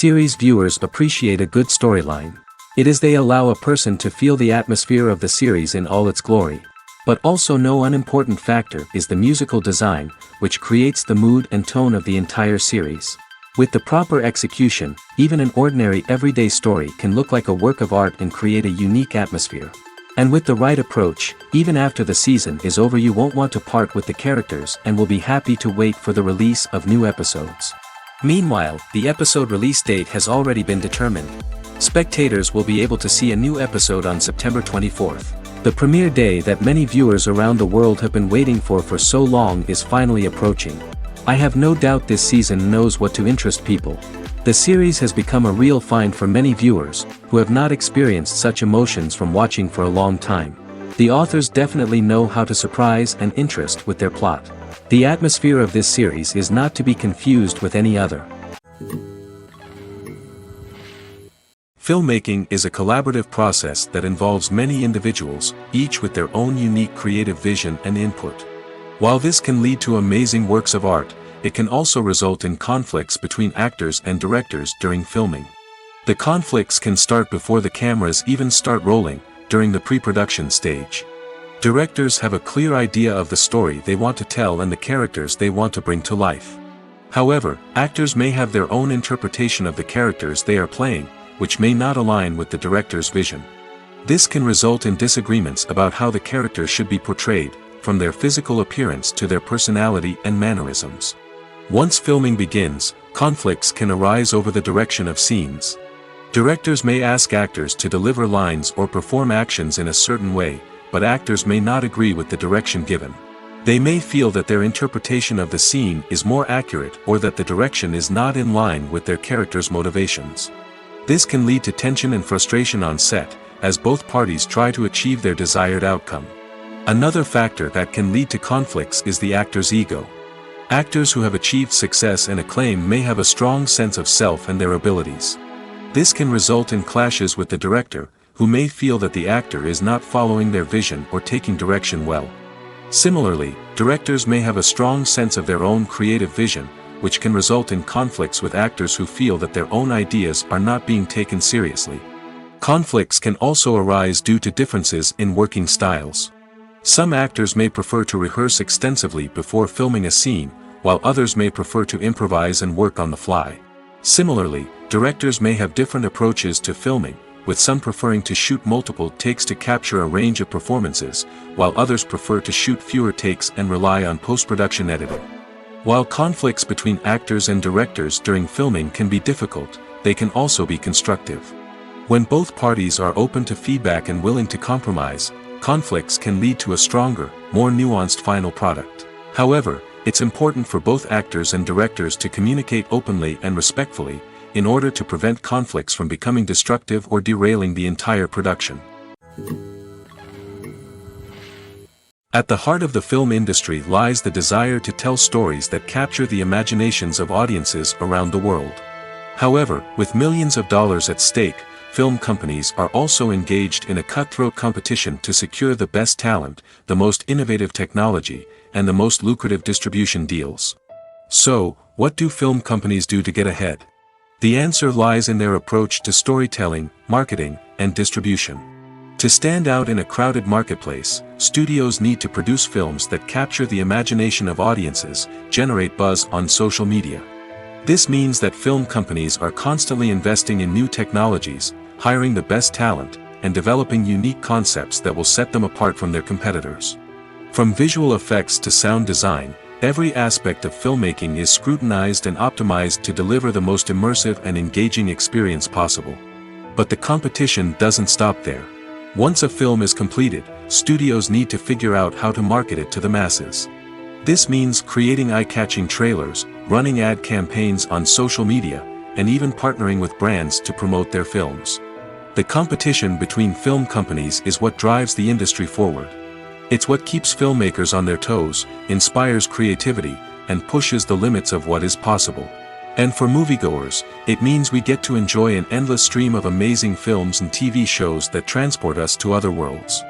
Series viewers appreciate a good storyline. It is they allow a person to feel the atmosphere of the series in all its glory. But also no unimportant factor is the musical design, which creates the mood and tone of the entire series. With the proper execution, even an ordinary everyday story can look like a work of art and create a unique atmosphere. And with the right approach, even after the season is over you won't want to part with the characters and will be happy to wait for the release of new episodes. Meanwhile, the episode release date has already been determined. Spectators will be able to see a new episode on September 24th. The premiere day that many viewers around the world have been waiting for so long is finally approaching. I have no doubt this season knows what to interest people. The series has become a real find for many viewers, who have not experienced such emotions from watching for a long time. The authors definitely know how to surprise and interest with their plot. The atmosphere of this series is not to be confused with any other. Filmmaking is a collaborative process that involves many individuals, each with their own unique creative vision and input. While this can lead to amazing works of art, it can also result in conflicts between actors and directors during filming. The conflicts can start before the cameras even start rolling, during the pre-production stage. Directors have a clear idea of the story they want to tell and the characters they want to bring to life. However, actors may have their own interpretation of the characters they are playing, which may not align with the director's vision. This can result in disagreements about how the characters should be portrayed, from their physical appearance to their personality and mannerisms. Once filming begins, conflicts can arise over the direction of scenes. Directors may ask actors to deliver lines or perform actions in a certain way, but actors may not agree with the direction given. They may feel that their interpretation of the scene is more accurate or that the direction is not in line with their character's motivations. This can lead to tension and frustration on set, as both parties try to achieve their desired outcome. Another factor that can lead to conflicts is the actor's ego. Actors who have achieved success and acclaim may have a strong sense of self and their abilities. This can result in clashes with the director, who may feel that the actor is not following their vision or taking direction well. Similarly, directors may have a strong sense of their own creative vision, which can result in conflicts with actors who feel that their own ideas are not being taken seriously. Conflicts can also arise due to differences in working styles. Some actors may prefer to rehearse extensively before filming a scene, while others may prefer to improvise and work on the fly. Similarly, directors may have different approaches to filming, with some preferring to shoot multiple takes to capture a range of performances, while others prefer to shoot fewer takes and rely on post-production editing. While conflicts between actors and directors during filming can be difficult, they can also be constructive. When both parties are open to feedback and willing to compromise, conflicts can lead to a stronger, more nuanced final product. However, it's important for both actors and directors to communicate openly and respectfully, in order to prevent conflicts from becoming destructive or derailing the entire production. At the heart of the film industry lies the desire to tell stories that capture the imaginations of audiences around the world. However, with millions of dollars at stake, film companies are also engaged in a cutthroat competition to secure the best talent, the most innovative technology, and the most lucrative distribution deals. So, what do film companies do to get ahead? The answer lies in their approach to storytelling, marketing, and distribution. To stand out in a crowded marketplace, studios need to produce films that capture the imagination of audiences, generate buzz on social media. This means that film companies are constantly investing in new technologies, hiring the best talent, and developing unique concepts that will set them apart from their competitors. From visual effects to sound design, every aspect of filmmaking is scrutinized and optimized to deliver the most immersive and engaging experience possible. But the competition doesn't stop there. Once a film is completed, studios need to figure out how to market it to the masses. This means creating eye-catching trailers, running ad campaigns on social media, and even partnering with brands to promote their films. The competition between film companies is what drives the industry forward. It's what keeps filmmakers on their toes, inspires creativity, and pushes the limits of what is possible. And for moviegoers, it means we get to enjoy an endless stream of amazing films and TV shows that transport us to other worlds.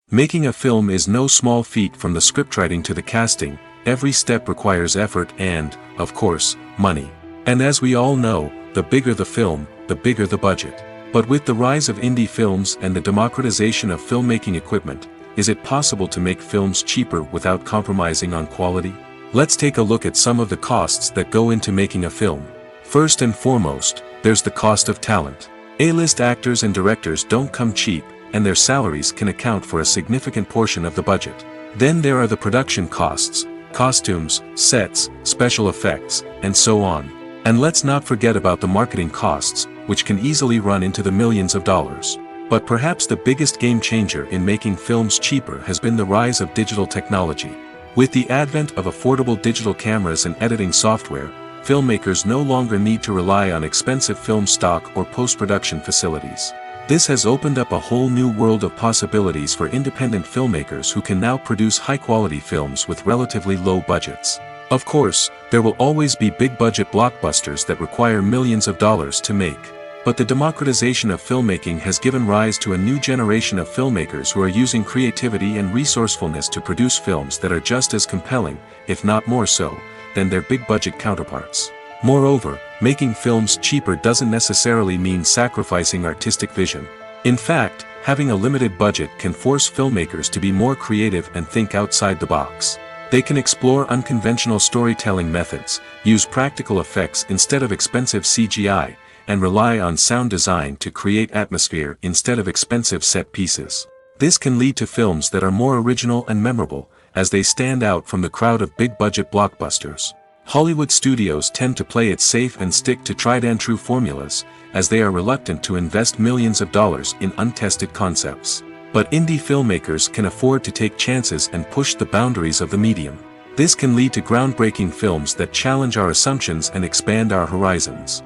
Making a film is no small feat, from the scriptwriting to the casting, every step requires effort and, of course, money. And as we all know, the bigger the film, the bigger the budget. But with the rise of indie films and the democratization of filmmaking equipment, is it possible to make films cheaper without compromising on quality? Let's take a look at some of the costs that go into making a film. First and foremost, there's the cost of talent. A-list actors and directors don't come cheap, and their salaries can account for a significant portion of the budget. Then there are the production costs, costumes, sets, special effects, and so on. And let's not forget about the marketing costs, which can easily run into the millions of dollars. But perhaps the biggest game changer in making films cheaper has been the rise of digital technology. With the advent of affordable digital cameras and editing software, filmmakers no longer need to rely on expensive film stock or post-production facilities. This has opened up a whole new world of possibilities for independent filmmakers who can now produce high-quality films with relatively low budgets. Of course, there will always be big-budget blockbusters that require millions of dollars to make. But the democratization of filmmaking has given rise to a new generation of filmmakers who are using creativity and resourcefulness to produce films that are just as compelling, if not more so, than their big-budget counterparts. Moreover, making films cheaper doesn't necessarily mean sacrificing artistic vision. In fact, having a limited budget can force filmmakers to be more creative and think outside the box. They can explore unconventional storytelling methods, use practical effects instead of expensive CGI, and rely on sound design to create atmosphere instead of expensive set pieces. This can lead to films that are more original and memorable, as they stand out from the crowd of big-budget blockbusters. Hollywood studios tend to play it safe and stick to tried-and-true formulas, as they are reluctant to invest millions of dollars in untested concepts. But indie filmmakers can afford to take chances and push the boundaries of the medium. This can lead to groundbreaking films that challenge our assumptions and expand our horizons.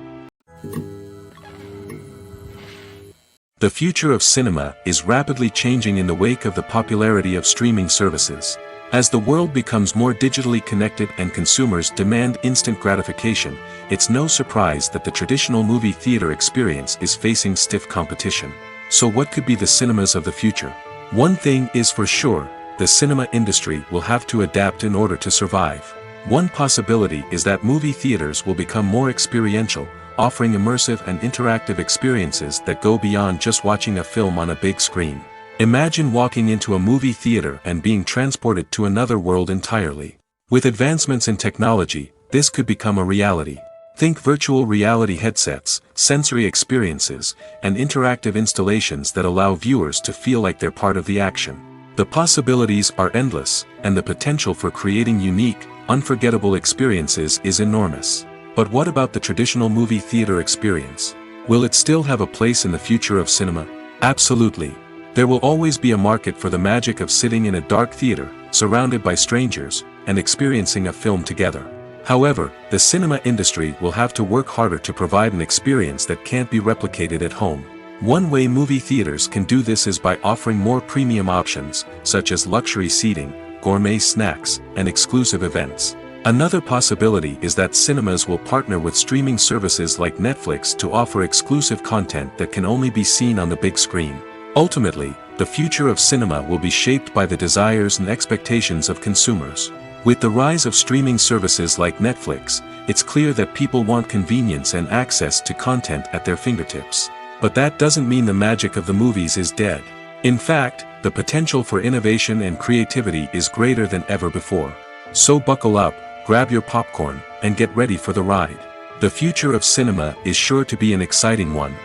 The future of cinema is rapidly changing in the wake of the popularity of streaming services. As the world becomes more digitally connected and consumers demand instant gratification, it's no surprise that the traditional movie theater experience is facing stiff competition. So what could be the cinemas of the future? One thing is for sure, the cinema industry will have to adapt in order to survive. One possibility is that movie theaters will become more experiential, offering immersive and interactive experiences that go beyond just watching a film on a big screen. Imagine walking into a movie theater and being transported to another world entirely. With advancements in technology, this could become a reality. Think virtual reality headsets, sensory experiences, and interactive installations that allow viewers to feel like they're part of the action. The possibilities are endless, and the potential for creating unique, unforgettable experiences is enormous. But what about the traditional movie theater experience? Will it still have a place in the future of cinema? Absolutely. There will always be a market for the magic of sitting in a dark theater, surrounded by strangers, and experiencing a film together. However, the cinema industry will have to work harder to provide an experience that can't be replicated at home. One way movie theaters can do this is by offering more premium options, such as luxury seating, gourmet snacks, and exclusive events. Another possibility is that cinemas will partner with streaming services like Netflix to offer exclusive content that can only be seen on the big screen. Ultimately, the future of cinema will be shaped by the desires and expectations of consumers. With the rise of streaming services like Netflix, it's clear that people want convenience and access to content at their fingertips. But that doesn't mean the magic of the movies is dead. In fact, the potential for innovation and creativity is greater than ever before. So buckle up, grab your popcorn, and get ready for the ride. The future of cinema is sure to be an exciting one.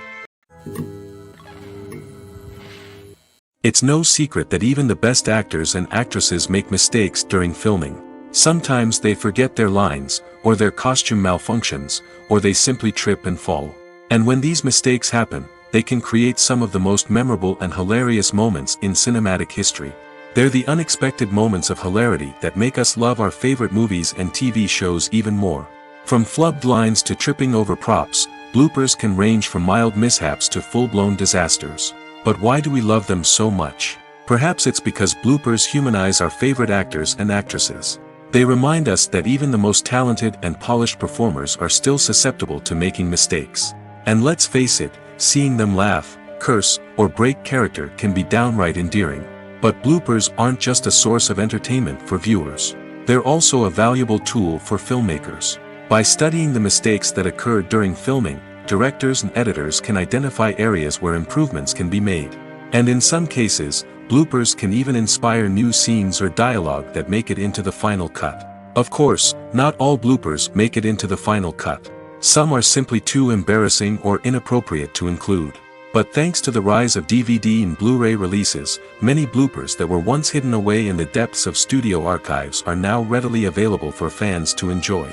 It's no secret that even the best actors and actresses make mistakes during filming. Sometimes they forget their lines, or their costume malfunctions, or they simply trip and fall. And when these mistakes happen, they can create some of the most memorable and hilarious moments in cinematic history. They're the unexpected moments of hilarity that make us love our favorite movies and TV shows even more. From flubbed lines to tripping over props, bloopers can range from mild mishaps to full-blown disasters. But why do we love them so much? Perhaps it's because bloopers humanize our favorite actors and actresses. They remind us that even the most talented and polished performers are still susceptible to making mistakes. And let's face it, seeing them laugh, curse, or break character can be downright endearing. But bloopers aren't just a source of entertainment for viewers. They're also a valuable tool for filmmakers. By studying the mistakes that occurred during filming, directors and editors can identify areas where improvements can be made. And in some cases, bloopers can even inspire new scenes or dialogue that make it into the final cut. Of course, not all bloopers make it into the final cut. Some are simply too embarrassing or inappropriate to include. But thanks to the rise of DVD and Blu-ray releases, many bloopers that were once hidden away in the depths of studio archives are now readily available for fans to enjoy.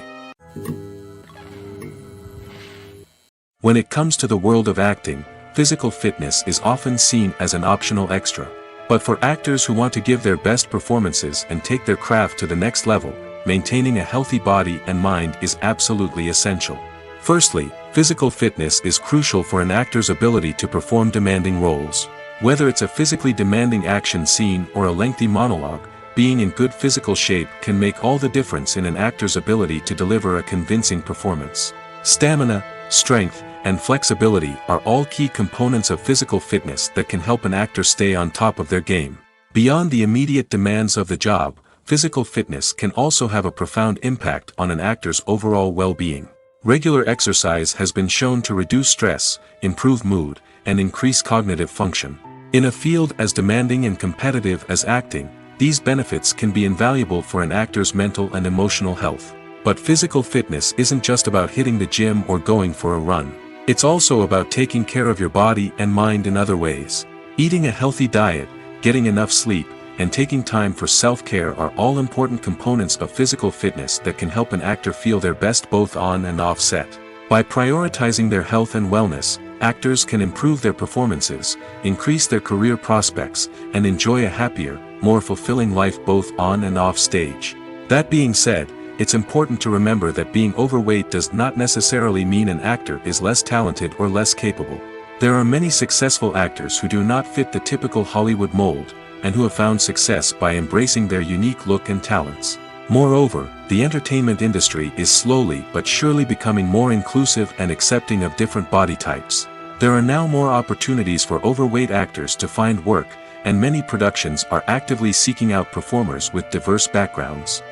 When it comes to the world of acting, physical fitness is often seen as an optional extra. But for actors who want to give their best performances and take their craft to the next level, maintaining a healthy body and mind is absolutely essential. Firstly, physical fitness is crucial for an actor's ability to perform demanding roles. Whether it's a physically demanding action scene or a lengthy monologue, being in good physical shape can make all the difference in an actor's ability to deliver a convincing performance. Stamina, strength, and flexibility are all key components of physical fitness that can help an actor stay on top of their game. Beyond the immediate demands of the job, physical fitness can also have a profound impact on an actor's overall well-being. Regular exercise has been shown to reduce stress, improve mood, and increase cognitive function. In a field as demanding and competitive as acting, these benefits can be invaluable for an actor's mental and emotional health. But physical fitness isn't just about hitting the gym or going for a run. It's also about taking care of your body and mind in other ways. Eating a healthy diet, getting enough sleep, and taking time for self-care are all important components of physical fitness that can help an actor feel their best both on and off set. By prioritizing their health and wellness, actors can improve their performances, increase their career prospects, and enjoy a happier, more fulfilling life both on and off stage. That being said, it's important to remember that being overweight does not necessarily mean an actor is less talented or less capable. There are many successful actors who do not fit the typical Hollywood mold, and who have found success by embracing their unique look and talents. Moreover, the entertainment industry is slowly but surely becoming more inclusive and accepting of different body types. There are now more opportunities for overweight actors to find work, and many productions are actively seeking out performers with diverse backgrounds.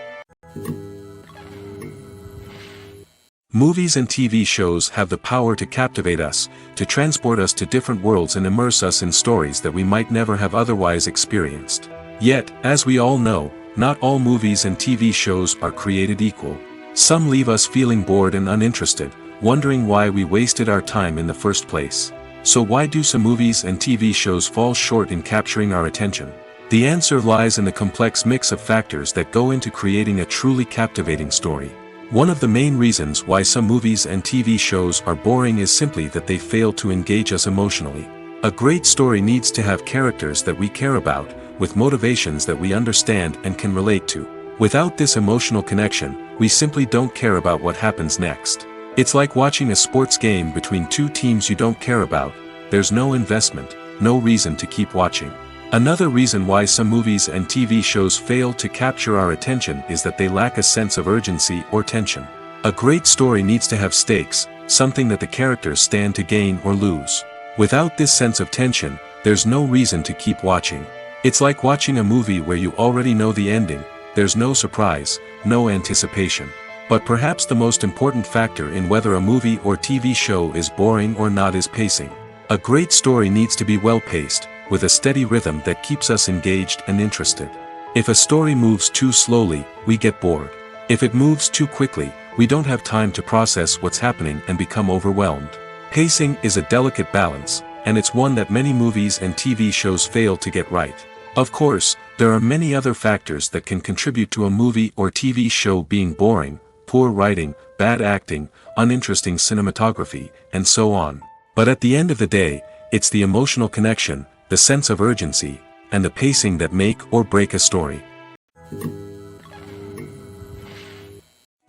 Movies and TV shows have the power to captivate us, to transport us to different worlds and immerse us in stories that we might never have otherwise experienced. Yet, as we all know, not all movies and TV shows are created equal. Some leave us feeling bored and uninterested, wondering why we wasted our time in the first place. So why do some movies and TV shows fall short in capturing our attention? The answer lies in the complex mix of factors that go into creating a truly captivating story. One of the main reasons why some movies and TV shows are boring is simply that they fail to engage us emotionally. A great story needs to have characters that we care about, with motivations that we understand and can relate to. Without this emotional connection, we simply don't care about what happens next. It's like watching a sports game between two teams you don't care about. There's no investment, no reason to keep watching. Another reason why some movies and TV shows fail to capture our attention is that they lack a sense of urgency or tension. A great story needs to have stakes, something that the characters stand to gain or lose. Without this sense of tension, there's no reason to keep watching. It's like watching a movie where you already know the ending, there's no surprise, no anticipation. But perhaps the most important factor in whether a movie or TV show is boring or not is pacing. A great story needs to be well-paced, with a steady rhythm that keeps us engaged and interested. If a story moves too slowly, we get bored. If it moves too quickly, we don't have time to process what's happening and become overwhelmed. Pacing is a delicate balance, and it's one that many movies and TV shows fail to get right. Of course, there are many other factors that can contribute to a movie or TV show being boring: poor writing, bad acting, uninteresting cinematography, and so on. But at the end of the day, it's the emotional connection, the sense of urgency, and the pacing that make or break a story.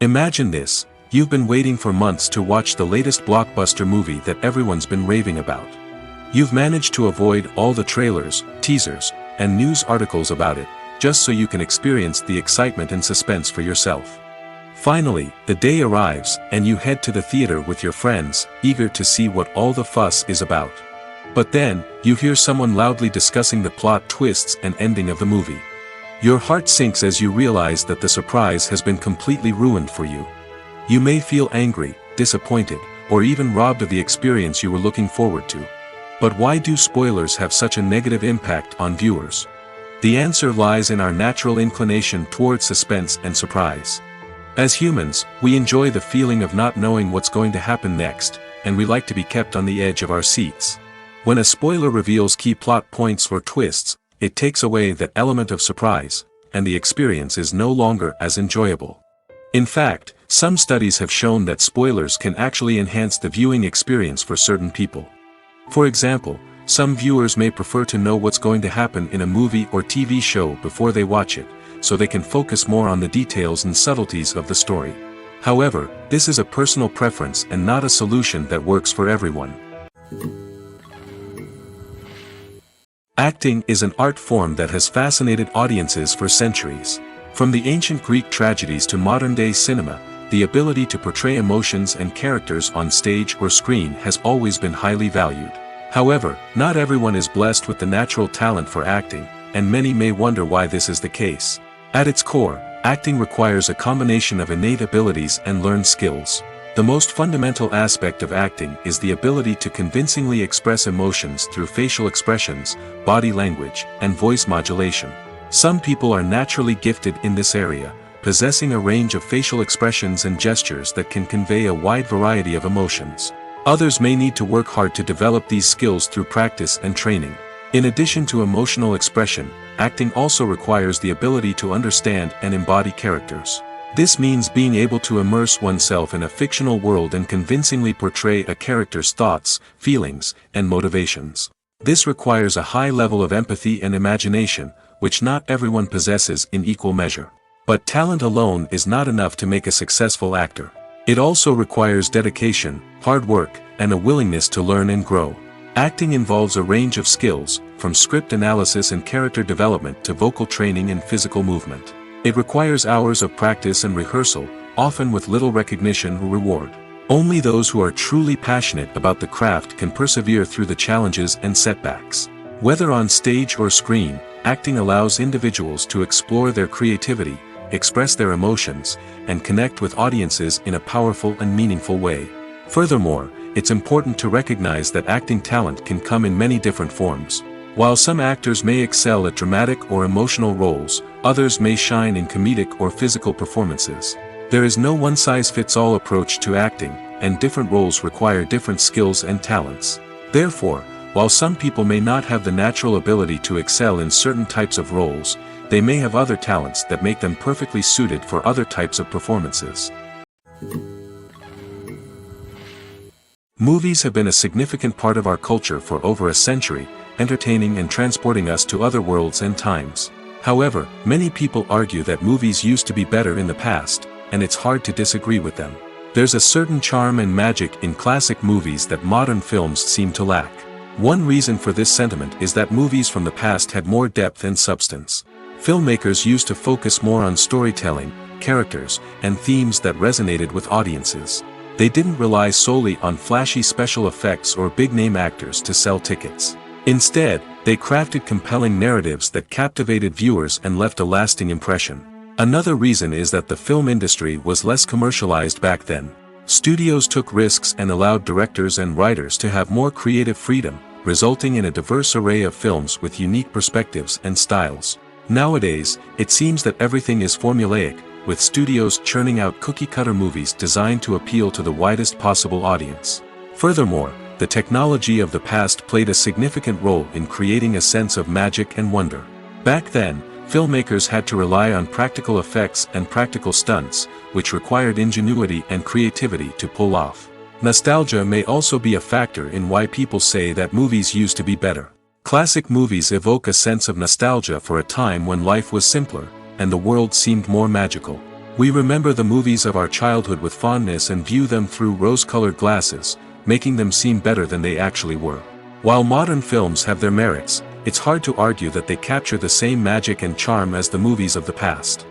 Imagine this: you've been waiting for months to watch the latest blockbuster movie that everyone's been raving about. You've managed to avoid all the trailers, teasers, and news articles about it, just so you can experience the excitement and suspense for yourself. Finally, the day arrives, and you head to the theater with your friends, eager to see what all the fuss is about. But then, you hear someone loudly discussing the plot twists and ending of the movie. Your heart sinks as you realize that the surprise has been completely ruined for you. You may feel angry, disappointed, or even robbed of the experience you were looking forward to. But why do spoilers have such a negative impact on viewers? The answer lies in our natural inclination towards suspense and surprise. As humans, we enjoy the feeling of not knowing what's going to happen next, and we like to be kept on the edge of our seats. When a spoiler reveals key plot points or twists, it takes away that element of surprise, and the experience is no longer as enjoyable. In fact, some studies have shown that spoilers can actually enhance the viewing experience for certain people. For example, some viewers may prefer to know what's going to happen in a movie or TV show before they watch it, so they can focus more on the details and subtleties of the story. However, this is a personal preference and not a solution that works for everyone. Acting is an art form that has fascinated audiences for centuries. From the ancient Greek tragedies to modern-day cinema, the ability to portray emotions and characters on stage or screen has always been highly valued. However, not everyone is blessed with the natural talent for acting, and many may wonder why this is the case. At its core, acting requires a combination of innate abilities and learned skills. The most fundamental aspect of acting is the ability to convincingly express emotions through facial expressions, body language, and voice modulation. Some people are naturally gifted in this area, possessing a range of facial expressions and gestures that can convey a wide variety of emotions. Others may need to work hard to develop these skills through practice and training. In addition to emotional expression, acting also requires the ability to understand and embody characters. This means being able to immerse oneself in a fictional world and convincingly portray a character's thoughts, feelings, and motivations. This requires a high level of empathy and imagination, which not everyone possesses in equal measure. But talent alone is not enough to make a successful actor. It also requires dedication, hard work, and a willingness to learn and grow. Acting involves a range of skills, from script analysis and character development to vocal training and physical movement. It requires hours of practice and rehearsal, often with little recognition or reward. Only those who are truly passionate about the craft can persevere through the challenges and setbacks. Whether on stage or screen, acting allows individuals to explore their creativity, express their emotions, and connect with audiences in a powerful and meaningful way. Furthermore, it's important to recognize that acting talent can come in many different forms. While some actors may excel at dramatic or emotional roles, others may shine in comedic or physical performances. There is no one-size-fits-all approach to acting, and different roles require different skills and talents. Therefore, while some people may not have the natural ability to excel in certain types of roles, they may have other talents that make them perfectly suited for other types of performances. Movies have been a significant part of our culture for over a century, entertaining and transporting us to other worlds and times. However, many people argue that movies used to be better in the past, and it's hard to disagree with them. There's a certain charm and magic in classic movies that modern films seem to lack. One reason for this sentiment is that movies from the past had more depth and substance. Filmmakers used to focus more on storytelling, characters, and themes that resonated with audiences. They didn't rely solely on flashy special effects or big-name actors to sell tickets. Instead, they crafted compelling narratives that captivated viewers and left a lasting impression. Another reason is that the film industry was less commercialized back then. Studios took risks and allowed directors and writers to have more creative freedom, resulting in a diverse array of films with unique perspectives and styles. Nowadays, it seems that everything is formulaic, with studios churning out cookie-cutter movies designed to appeal to the widest possible audience. Furthermore, the technology of the past played a significant role in creating a sense of magic and wonder. Back then, filmmakers had to rely on practical effects and practical stunts, which required ingenuity and creativity to pull off. Nostalgia may also be a factor in why people say that movies used to be better. Classic movies evoke a sense of nostalgia for a time when life was simpler, and the world seemed more magical. We remember the movies of our childhood with fondness and view them through rose-colored glasses, making them seem better than they actually were. While modern films have their merits, it's hard to argue that they capture the same magic and charm as the movies of the past.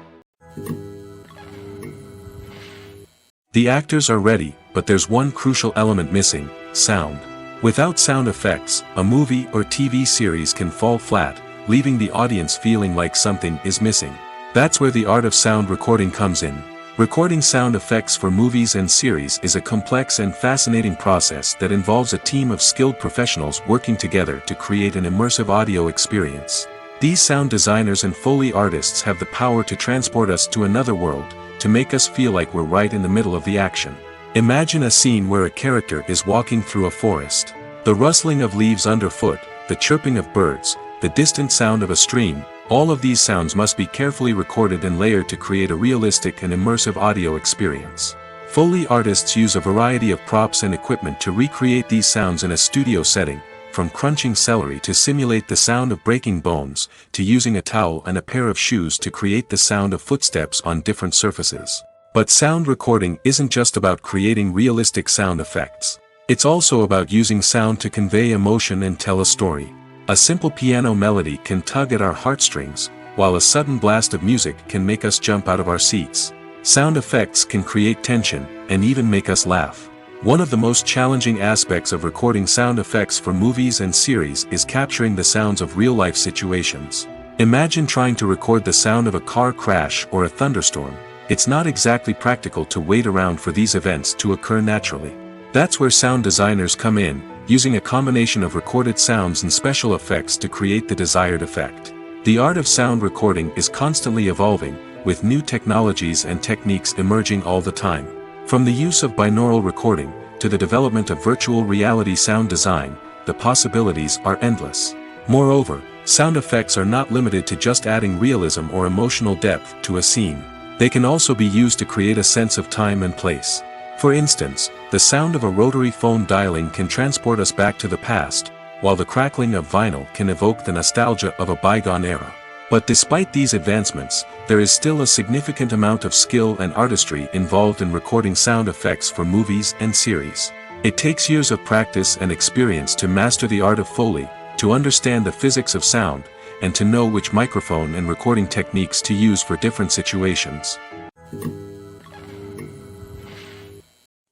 The actors are ready, but there's one crucial element missing: sound. Without sound effects, a movie or TV series can fall flat, leaving the audience feeling like something is missing. That's where the art of sound recording comes in. Recording sound effects for movies and series is a complex and fascinating process that involves a team of skilled professionals working together to create an immersive audio experience. These sound designers and Foley artists have the power to transport us to another world, to make us feel like we're right in the middle of the action. Imagine a scene where a character is walking through a forest. The rustling of leaves underfoot, the chirping of birds, the distant sound of a stream, all of these sounds must be carefully recorded and layered to create a realistic and immersive audio experience. Foley artists use a variety of props and equipment to recreate these sounds in a studio setting, from crunching celery to simulate the sound of breaking bones, to using a towel and a pair of shoes to create the sound of footsteps on different surfaces. But sound recording isn't just about creating realistic sound effects. It's also about using sound to convey emotion and tell a story. A simple piano melody can tug at our heartstrings, while a sudden blast of music can make us jump out of our seats. Sound effects can create tension, and even make us laugh. One of the most challenging aspects of recording sound effects for movies and series is capturing the sounds of real-life situations. Imagine trying to record the sound of a car crash or a thunderstorm. It's not exactly practical to wait around for these events to occur naturally. That's where sound designers come in, using a combination of recorded sounds and special effects to create the desired effect. The art of sound recording is constantly evolving, with new technologies and techniques emerging all the time. From the use of binaural recording, to the development of virtual reality sound design, the possibilities are endless. Moreover, sound effects are not limited to just adding realism or emotional depth to a scene. They can also be used to create a sense of time and place. For instance, the sound of a rotary phone dialing can transport us back to the past, while the crackling of vinyl can evoke the nostalgia of a bygone era. But despite these advancements, there is still a significant amount of skill and artistry involved in recording sound effects for movies and series. It takes years of practice and experience to master the art of Foley, to understand the physics of sound, and to know which microphone and recording techniques to use for different situations.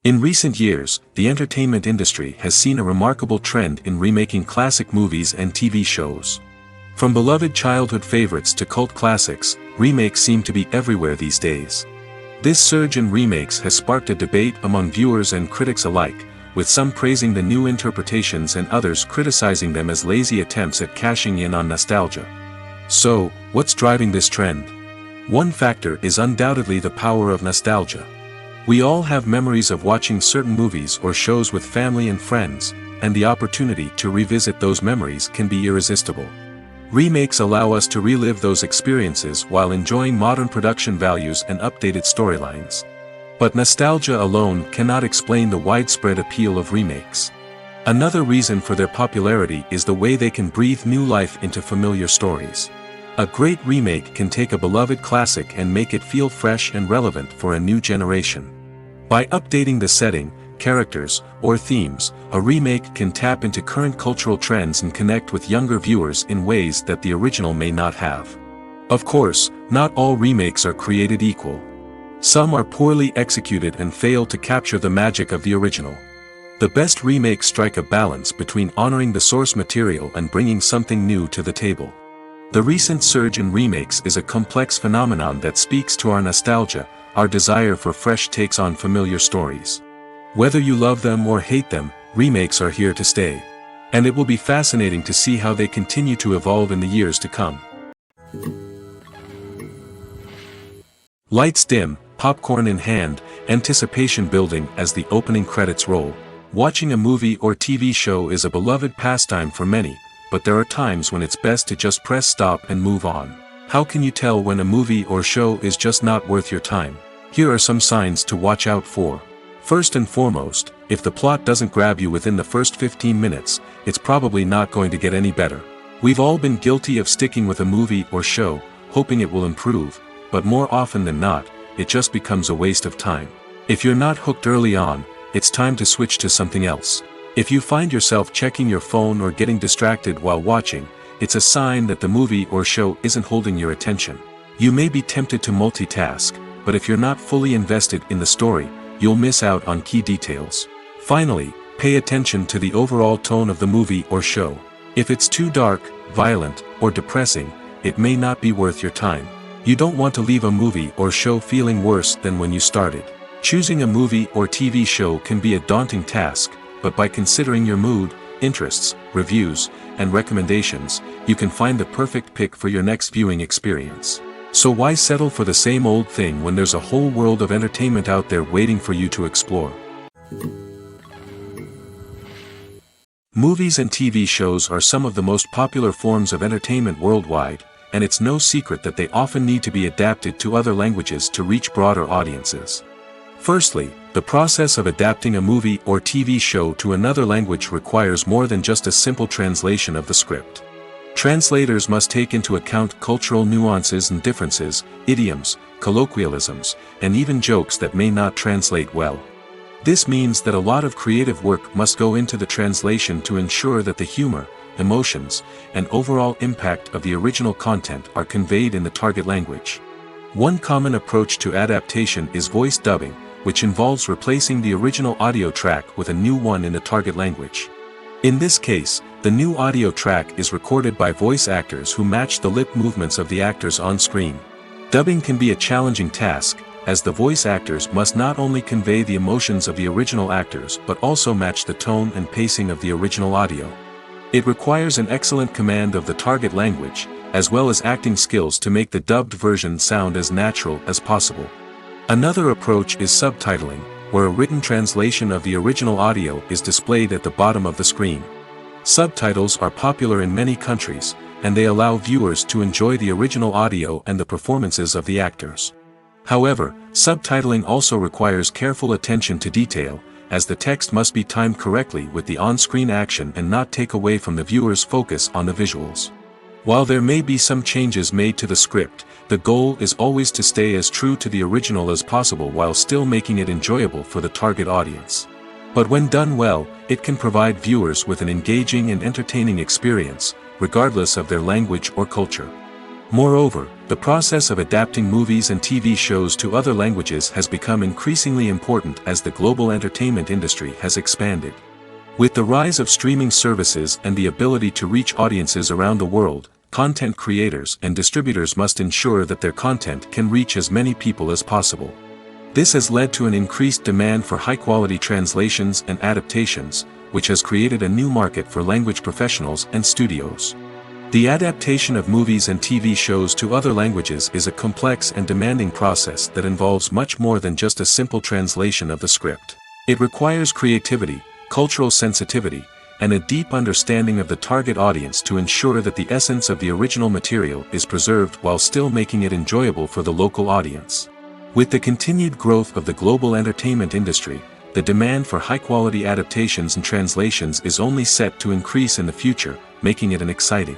In recent years, the entertainment industry has seen a remarkable trend in remaking classic movies and TV shows. From beloved childhood favorites to cult classics, remakes seem to be everywhere these days. This surge in remakes has sparked a debate among viewers and critics alike, with some praising the new interpretations and others criticizing them as lazy attempts at cashing in on nostalgia. So, what's driving this trend? One factor is undoubtedly the power of nostalgia. We all have memories of watching certain movies or shows with family and friends, and the opportunity to revisit those memories can be irresistible. Remakes allow us to relive those experiences while enjoying modern production values and updated storylines. But nostalgia alone cannot explain the widespread appeal of remakes. Another reason for their popularity is the way they can breathe new life into familiar stories. A great remake can take a beloved classic and make it feel fresh and relevant for a new generation. By updating the setting, characters, or themes, a remake can tap into current cultural trends and connect with younger viewers in ways that the original may not have. Of course, not all remakes are created equal. Some are poorly executed and fail to capture the magic of the original. The best remakes strike a balance between honoring the source material and bringing something new to the table. The recent surge in remakes is a complex phenomenon that speaks to our nostalgia, our desire for fresh takes on familiar stories. Whether you love them or hate them, remakes are here to stay. And it will be fascinating to see how they continue to evolve in the years to come. Lights dim, popcorn in hand, anticipation building as the opening credits roll. Watching a movie or TV show is a beloved pastime for many, but there are times when it's best to just press stop and move on. How can you tell when a movie or show is just not worth your time? Here are some signs to watch out for. First and foremost, if the plot doesn't grab you within the first 15 minutes, it's probably not going to get any better. We've all been guilty of sticking with a movie or show, hoping it will improve, but more often than not, it just becomes a waste of time. If you're not hooked early on, it's time to switch to something else. If you find yourself checking your phone or getting distracted while watching, it's a sign that the movie or show isn't holding your attention. You may be tempted to multitask, but if you're not fully invested in the story, you'll miss out on key details. Finally, pay attention to the overall tone of the movie or show. If it's too dark, violent, or depressing, it may not be worth your time. You don't want to leave a movie or show feeling worse than when you started. Choosing a movie or TV show can be a daunting task, but by considering your mood, interests, reviews, and recommendations, you can find the perfect pick for your next viewing experience. So why settle for the same old thing when there's a whole world of entertainment out there waiting for you to explore? Movies and TV shows are some of the most popular forms of entertainment worldwide, and it's no secret that they often need to be adapted to other languages to reach broader audiences. Firstly, the process of adapting a movie or TV show to another language requires more than just a simple translation of the script. Translators must take into account cultural nuances and differences, idioms, colloquialisms, and even jokes that may not translate well. This means that a lot of creative work must go into the translation to ensure that the humor, emotions, and overall impact of the original content are conveyed in the target language. One common approach to adaptation is voice dubbing, which involves replacing the original audio track with a new one in the target language. In this case, the new audio track is recorded by voice actors who match the lip movements of the actors on screen. Dubbing can be a challenging task, as the voice actors must not only convey the emotions of the original actors but also match the tone and pacing of the original audio. It requires an excellent command of the target language, as well as acting skills to make the dubbed version sound as natural as possible. Another approach is subtitling, where a written translation of the original audio is displayed at the bottom of the screen. Subtitles are popular in many countries, and they allow viewers to enjoy the original audio and the performances of the actors. However, subtitling also requires careful attention to detail, as the text must be timed correctly with the on-screen action and not take away from the viewer's focus on the visuals. While there may be some changes made to the script, the goal is always to stay as true to the original as possible while still making it enjoyable for the target audience. But when done well, it can provide viewers with an engaging and entertaining experience, regardless of their language or culture. Moreover, the process of adapting movies and TV shows to other languages has become increasingly important as the global entertainment industry has expanded. With the rise of streaming services and the ability to reach audiences around the world, content creators and distributors must ensure that their content can reach as many people as possible. This has led to an increased demand for high-quality translations and adaptations, which has created a new market for language professionals and studios. The adaptation of movies and TV shows to other languages is a complex and demanding process that involves much more than just a simple translation of the script. It requires creativity, cultural sensitivity, and a deep understanding of the target audience to ensure that the essence of the original material is preserved while still making it enjoyable for the local audience. With the continued growth of the global entertainment industry, the demand for high-quality adaptations and translations is only set to increase in the future, making it an exciting.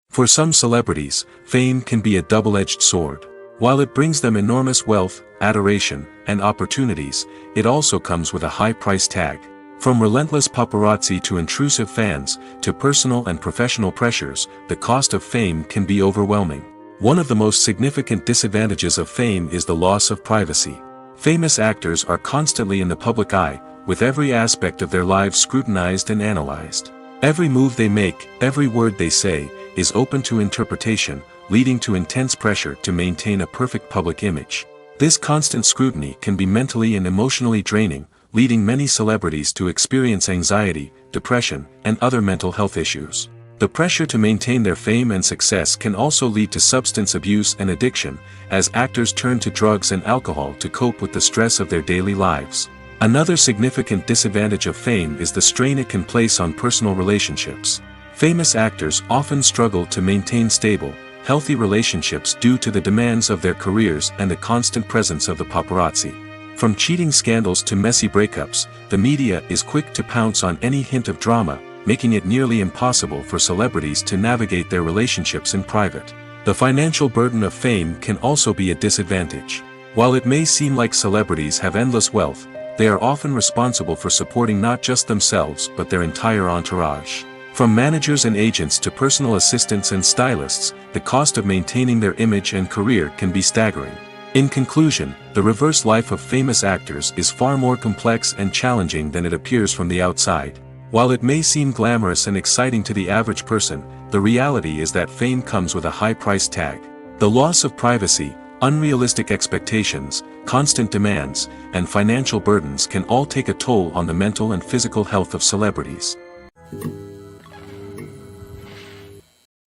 For some celebrities, fame can be a double-edged sword. While it brings them enormous wealth, adoration, and opportunities, it also comes with a high price tag. From relentless paparazzi to intrusive fans, to personal and professional pressures, the cost of fame can be overwhelming. One of the most significant disadvantages of fame is the loss of privacy. Famous actors are constantly in the public eye, with every aspect of their lives scrutinized and analyzed. Every move they make, every word they say, is open to interpretation, leading to intense pressure to maintain a perfect public image. This constant scrutiny can be mentally and emotionally draining, leading many celebrities to experience anxiety, depression, and other mental health issues. The pressure to maintain their fame and success can also lead to substance abuse and addiction, as actors turn to drugs and alcohol to cope with the stress of their daily lives. Another significant disadvantage of fame is the strain it can place on personal relationships. Famous actors often struggle to maintain stable, healthy relationships due to the demands of their careers and the constant presence of the paparazzi. From cheating scandals to messy breakups, the media is quick to pounce on any hint of drama, making it nearly impossible for celebrities to navigate their relationships in private. The financial burden of fame can also be a disadvantage. While it may seem like celebrities have endless wealth, they are often responsible for supporting not just themselves but their entire entourage. From managers and agents to personal assistants and stylists, the cost of maintaining their image and career can be staggering. In conclusion, the reverse life of famous actors is far more complex and challenging than it appears from the outside. While it may seem glamorous and exciting to the average person, the reality is that fame comes with a high price tag. The loss of privacy, unrealistic expectations, constant demands, and financial burdens can all take a toll on the mental and physical health of celebrities.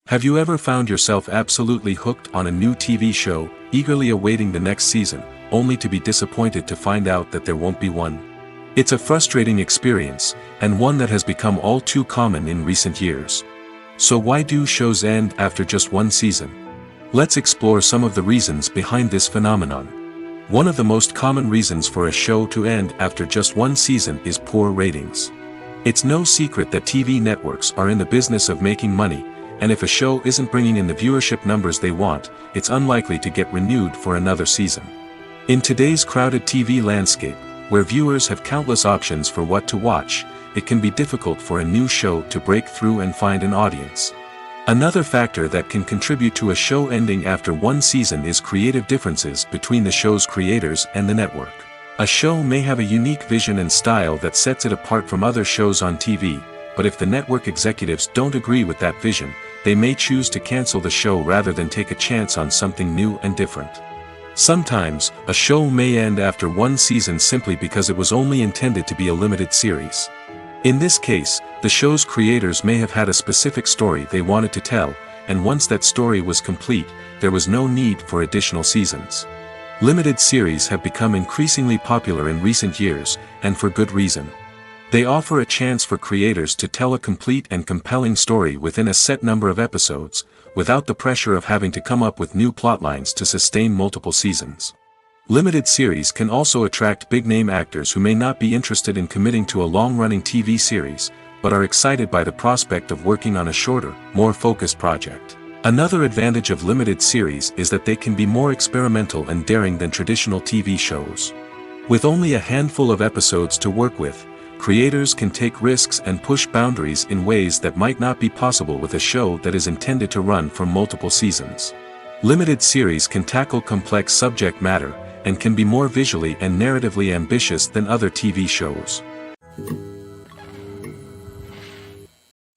Have you ever found yourself absolutely hooked on a new TV show, eagerly awaiting the next season, only to be disappointed to find out that there won't be one? It's a frustrating experience, and one that has become all too common in recent years. So why do shows end after just one season? Let's explore some of the reasons behind this phenomenon. One of the most common reasons for a show to end after just one season is poor ratings. It's no secret that TV networks are in the business of making money, and if a show isn't bringing in the viewership numbers they want, it's unlikely to get renewed for another season. In today's crowded TV landscape, where viewers have countless options for what to watch, it can be difficult for a new show to break through and find an audience. Another factor that can contribute to a show ending after one season is creative differences between the show's creators and the network. A show may have a unique vision and style that sets it apart from other shows on TV, but if the network executives don't agree with that vision, they may choose to cancel the show rather than take a chance on something new and different. Sometimes, a show may end after one season simply because it was only intended to be a limited series. In this case, the show's creators may have had a specific story they wanted to tell, and once that story was complete, there was no need for additional seasons. Limited series have become increasingly popular in recent years, and for good reason. They offer a chance for creators to tell a complete and compelling story within a set number of episodes, without the pressure of having to come up with new plotlines to sustain multiple seasons. Limited series can also attract big-name actors who may not be interested in committing to a long-running TV series, but are excited by the prospect of working on a shorter, more focused project. Another advantage of limited series is that they can be more experimental and daring than traditional TV shows. With only a handful of episodes to work with, creators can take risks and push boundaries in ways that might not be possible with a show that is intended to run for multiple seasons. Limited series can tackle complex subject matter, and can be more visually and narratively ambitious than other TV shows.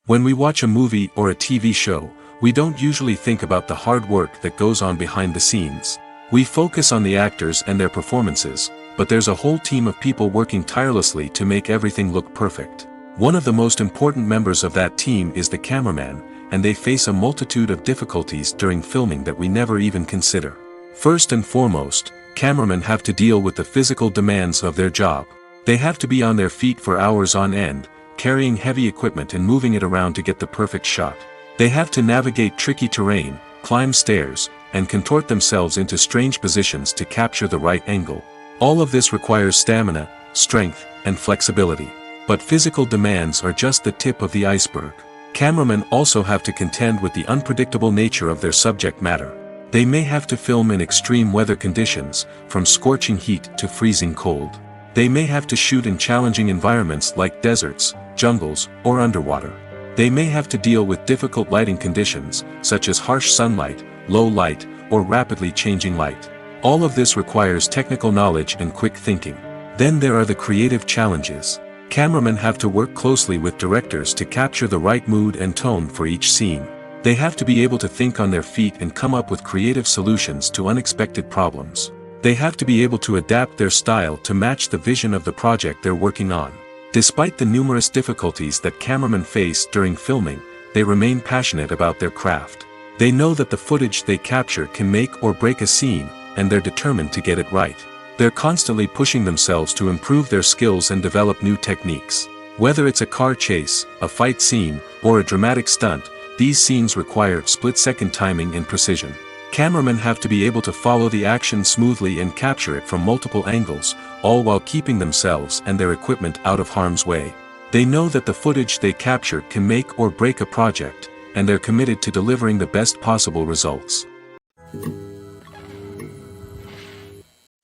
When we watch a movie or a TV show, we don't usually think about the hard work that goes on behind the scenes. We focus on the actors and their performances, but there's a whole team of people working tirelessly to make everything look perfect. One of the most important members of that team is the cameraman, and they face a multitude of difficulties during filming that we never even consider. First and foremost, cameramen have to deal with the physical demands of their job. They have to be on their feet for hours on end, carrying heavy equipment and moving it around to get the perfect shot. They have to navigate tricky terrain, climb stairs, and contort themselves into strange positions to capture the right angle. All of this requires stamina, strength, and flexibility. But physical demands are just the tip of the iceberg. Cameramen also have to contend with the unpredictable nature of their subject matter. They may have to film in extreme weather conditions, from scorching heat to freezing cold. They may have to shoot in challenging environments like deserts, jungles, or underwater. They may have to deal with difficult lighting conditions, such as harsh sunlight, low light, or rapidly changing light. All of this requires technical knowledge and quick thinking. Then there are the creative challenges. Cameramen have to work closely with directors to capture the right mood and tone for each scene. They have to be able to think on their feet and come up with creative solutions to unexpected problems. They have to be able to adapt their style to match the vision of the project they're working on. Despite the numerous difficulties that cameramen face during filming, they remain passionate about their craft. They know that the footage they capture can make or break a scene, and they're determined to get it right. They're constantly pushing themselves to improve their skills and develop new techniques. Whether it's a car chase, a fight scene, or a dramatic stunt, these scenes require split-second timing and precision. Cameramen have to be able to follow the action smoothly and capture it from multiple angles, all while keeping themselves and their equipment out of harm's way. They know that the footage they capture can make or break a project, and they're committed to delivering the best possible results.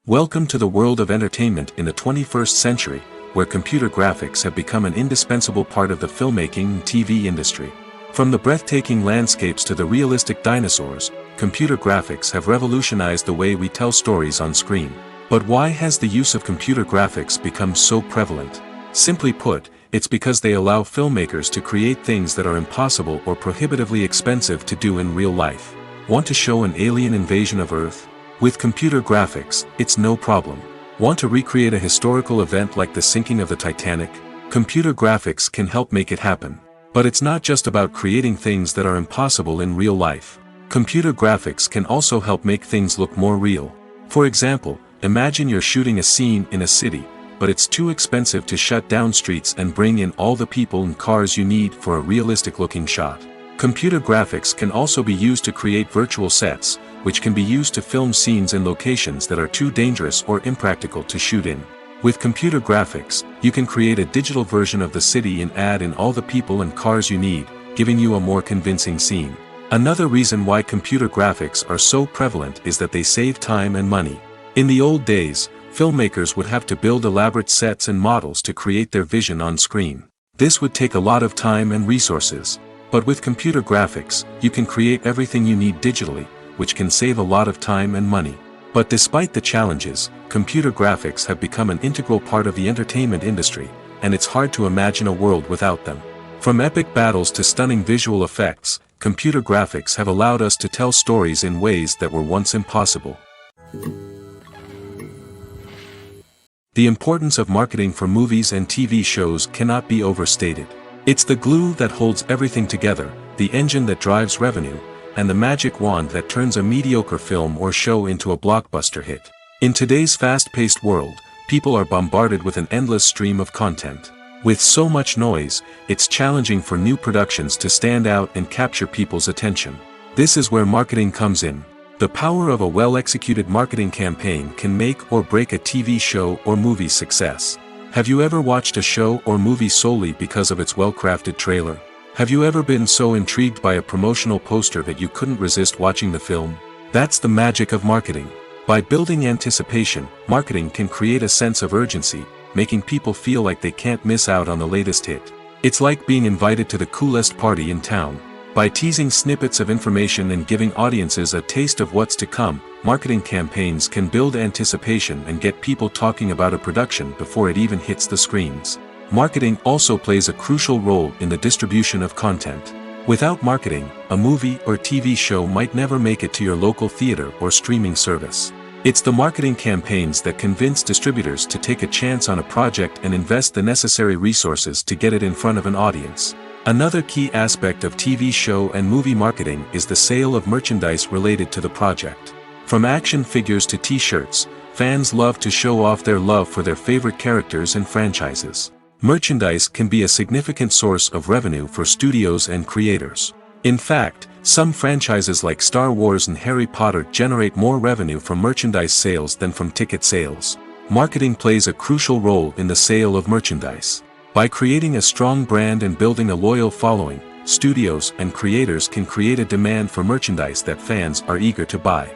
Welcome to the world of entertainment in the 21st century, where computer graphics have become an indispensable part of the filmmaking and TV industry. From the breathtaking landscapes to the realistic dinosaurs, computer graphics have revolutionized the way we tell stories on screen. But why has the use of computer graphics become so prevalent? Simply put, It's because they allow filmmakers to create things that are impossible or prohibitively expensive to do in real life. Want to show an alien invasion of Earth? With computer graphics, it's no problem. Want to recreate a historical event like the sinking of the Titanic? Computer graphics can help make it happen. But it's not just about creating things that are impossible in real life. Computer graphics can also help make things look more real. For example, imagine you're shooting a scene in a city, but it's too expensive to shut down streets and bring in all the people and cars you need for a realistic-looking shot. Computer graphics can also be used to create virtual sets, which can be used to film scenes in locations that are too dangerous or impractical to shoot in. With computer graphics, you can create a digital version of the city and add in all the people and cars you need, giving you a more convincing scene. Another reason why computer graphics are so prevalent is that they save time and money. In the old days, filmmakers would have to build elaborate sets and models to create their vision on screen. This would take a lot of time and resources. But with computer graphics, you can create everything you need digitally, which can save a lot of time and money. But despite the challenges, computer graphics have become an integral part of the entertainment industry, and it's hard to imagine a world without them. From epic battles to stunning visual effects, computer graphics have allowed us to tell stories in ways that were once impossible. The importance of marketing for movies and TV shows cannot be overstated. It's the glue that holds everything together, the engine that drives revenue, and the magic wand that turns a mediocre film or show into a blockbuster hit. In today's fast-paced world, people are bombarded with an endless stream of content. With so much noise, it's challenging for new productions to stand out and capture people's attention. This is where marketing comes in. The power of a well-executed marketing campaign can make or break a TV show or movie's success. Have you ever watched a show or movie solely because of its well-crafted trailer? Have you ever been so intrigued by a promotional poster that you couldn't resist watching the film? That's the magic of marketing. By building anticipation, marketing can create a sense of urgency, making people feel like they can't miss out on the latest hit. It's like being invited to the coolest party in town. By teasing snippets of information and giving audiences a taste of what's to come, marketing campaigns can build anticipation and get people talking about a production before it even hits the screens. Marketing also plays a crucial role in the distribution of content. Without marketing, a movie or TV show might never make it to your local theater or streaming service. It's the marketing campaigns that convince distributors to take a chance on a project and invest the necessary resources to get it in front of an audience. Another key aspect of TV show and movie marketing is the sale of merchandise related to the project. From action figures to t-shirts, fans love to show off their love for their favorite characters and franchises. Merchandise can be a significant source of revenue for studios and creators. In fact, some franchises like Star Wars and Harry Potter generate more revenue from merchandise sales than from ticket sales. Marketing plays a crucial role in the sale of merchandise. By creating a strong brand and building a loyal following, studios and creators can create a demand for merchandise that fans are eager to buy.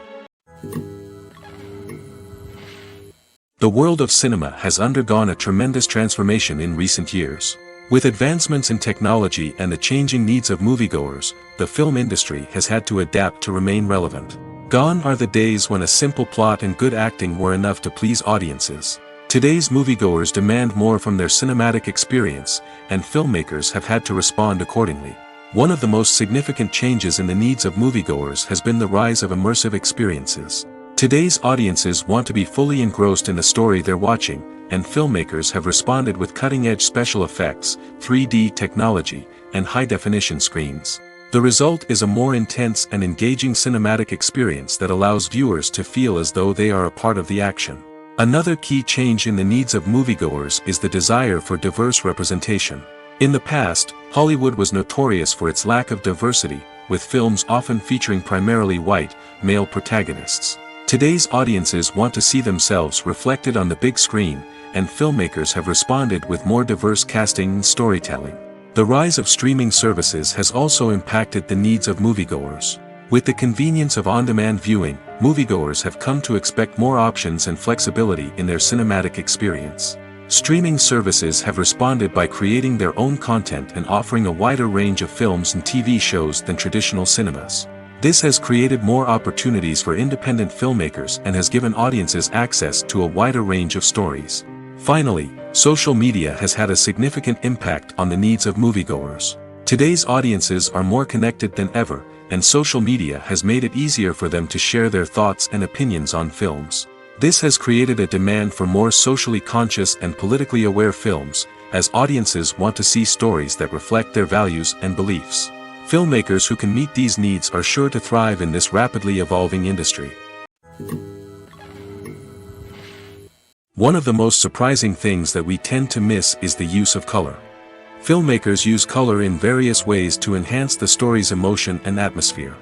The world of cinema has undergone a tremendous transformation in recent years. With advancements in technology and the changing needs of moviegoers, the film industry has had to adapt to remain relevant. Gone are the days when a simple plot and good acting were enough to please audiences. Today's moviegoers demand more from their cinematic experience, and filmmakers have had to respond accordingly. One of the most significant changes in the needs of moviegoers has been the rise of immersive experiences. Today's audiences want to be fully engrossed in the story they're watching, and filmmakers have responded with cutting-edge special effects, 3D technology, and high-definition screens. The result is a more intense and engaging cinematic experience that allows viewers to feel as though they are a part of the action. Another key change in the needs of moviegoers is the desire for diverse representation. In the past, Hollywood was notorious for its lack of diversity, with films often featuring primarily white, male protagonists. Today's audiences want to see themselves reflected on the big screen, and filmmakers have responded with more diverse casting and storytelling. The rise of streaming services has also impacted the needs of moviegoers. With the convenience of on-demand viewing, moviegoers have come to expect more options and flexibility in their cinematic experience. Streaming services have responded by creating their own content and offering a wider range of films and TV shows than traditional cinemas. This has created more opportunities for independent filmmakers and has given audiences access to a wider range of stories. Finally, Social media has had a significant impact on the needs of moviegoers. Today's audiences are more connected than ever, and social media has made it easier for them to share their thoughts and opinions on films. This has created a demand for more socially conscious and politically aware films, as audiences want to see stories that reflect their values and beliefs. Filmmakers who can meet these needs are sure to thrive in this rapidly evolving industry. One of the most surprising things that we tend to miss is the use of color. Filmmakers use color in various ways to enhance the story's emotion and atmosphere.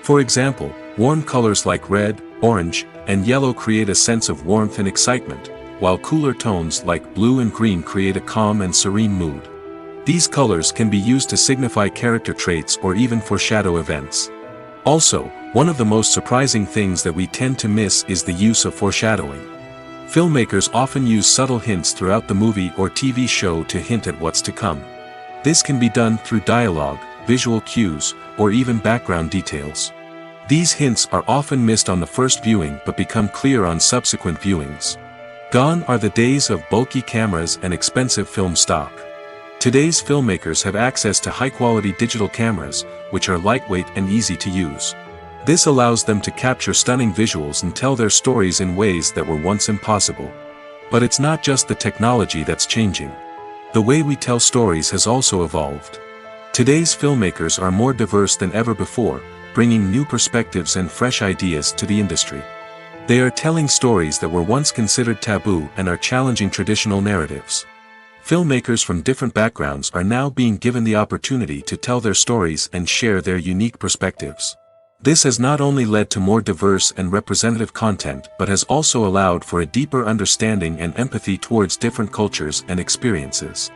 For example, warm colors like red, orange, and yellow create a sense of warmth and excitement, while cooler tones like blue and green create a calm and serene mood. These colors can be used to signify character traits or even foreshadow events. Also, one of the most surprising things that we tend to miss is the use of foreshadowing. Filmmakers often use subtle hints throughout the movie or TV show to hint at what's to come. This can be done through dialogue, visual cues, or even background details. These hints are often missed on the first viewing but become clear on subsequent viewings. Gone are the days of bulky cameras and expensive film stock. Today's filmmakers have access to high-quality digital cameras, which are lightweight and easy to use. This allows them to capture stunning visuals and tell their stories in ways that were once impossible. But it's not just the technology that's changing. The way we tell stories has also evolved. Today's filmmakers are more diverse than ever before, bringing new perspectives and fresh ideas to the industry. They are telling stories that were once considered taboo and are challenging traditional narratives. Filmmakers from different backgrounds are now being given the opportunity to tell their stories and share their unique perspectives. This has not only led to more diverse and representative content but has also allowed for a deeper understanding and empathy towards different cultures and experiences.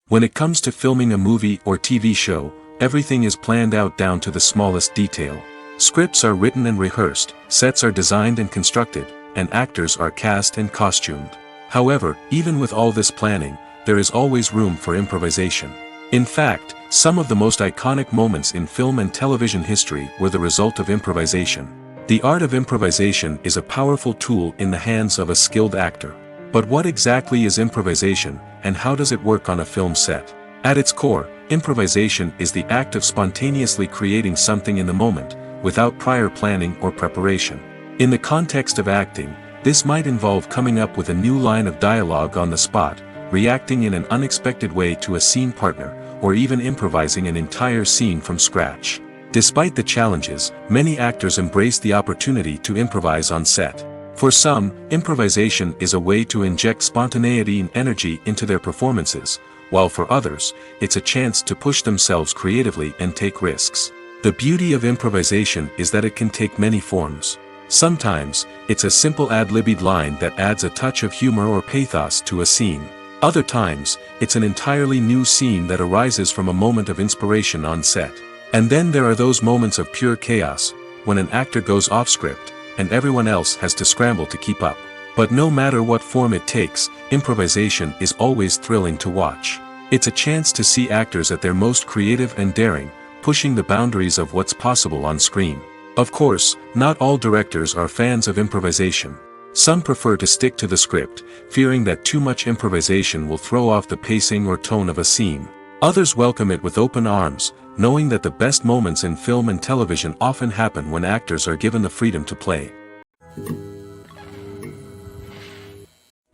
When it comes to filming a movie or TV show, everything is planned out down to the smallest detail. Scripts are written and rehearsed, sets are designed and constructed, and actors are cast and costumed. However, even with all this planning, there is always room for improvisation. In fact, some of the most iconic moments in film and television history were the result of improvisation. The art of improvisation is a powerful tool in the hands of a skilled actor. But what exactly is improvisation, and how does it work on a film set? At its core, improvisation is the act of spontaneously creating something in the moment, without prior planning or preparation. In the context of acting, this might involve coming up with a new line of dialogue on the spot, reacting in an unexpected way to a scene partner, or even improvising an entire scene from scratch. Despite the challenges, many actors embrace the opportunity to improvise on set. For some, improvisation is a way to inject spontaneity and energy into their performances, while for others, it's a chance to push themselves creatively and take risks. The beauty of improvisation is that it can take many forms. Sometimes, it's a simple ad-libbed line that adds a touch of humor or pathos to a scene. Other times, it's an entirely new scene that arises from a moment of inspiration on set. And then there are those moments of pure chaos, when an actor goes off script, and everyone else has to scramble to keep up. But no matter what form it takes, improvisation is always thrilling to watch. It's a chance to see actors at their most creative and daring, pushing the boundaries of what's possible on screen. Of course, not all directors are fans of improvisation. Some prefer to stick to the script, fearing that too much improvisation will throw off the pacing or tone of a scene. Others welcome it with open arms, knowing that the best moments in film and television often happen when actors are given the freedom to play.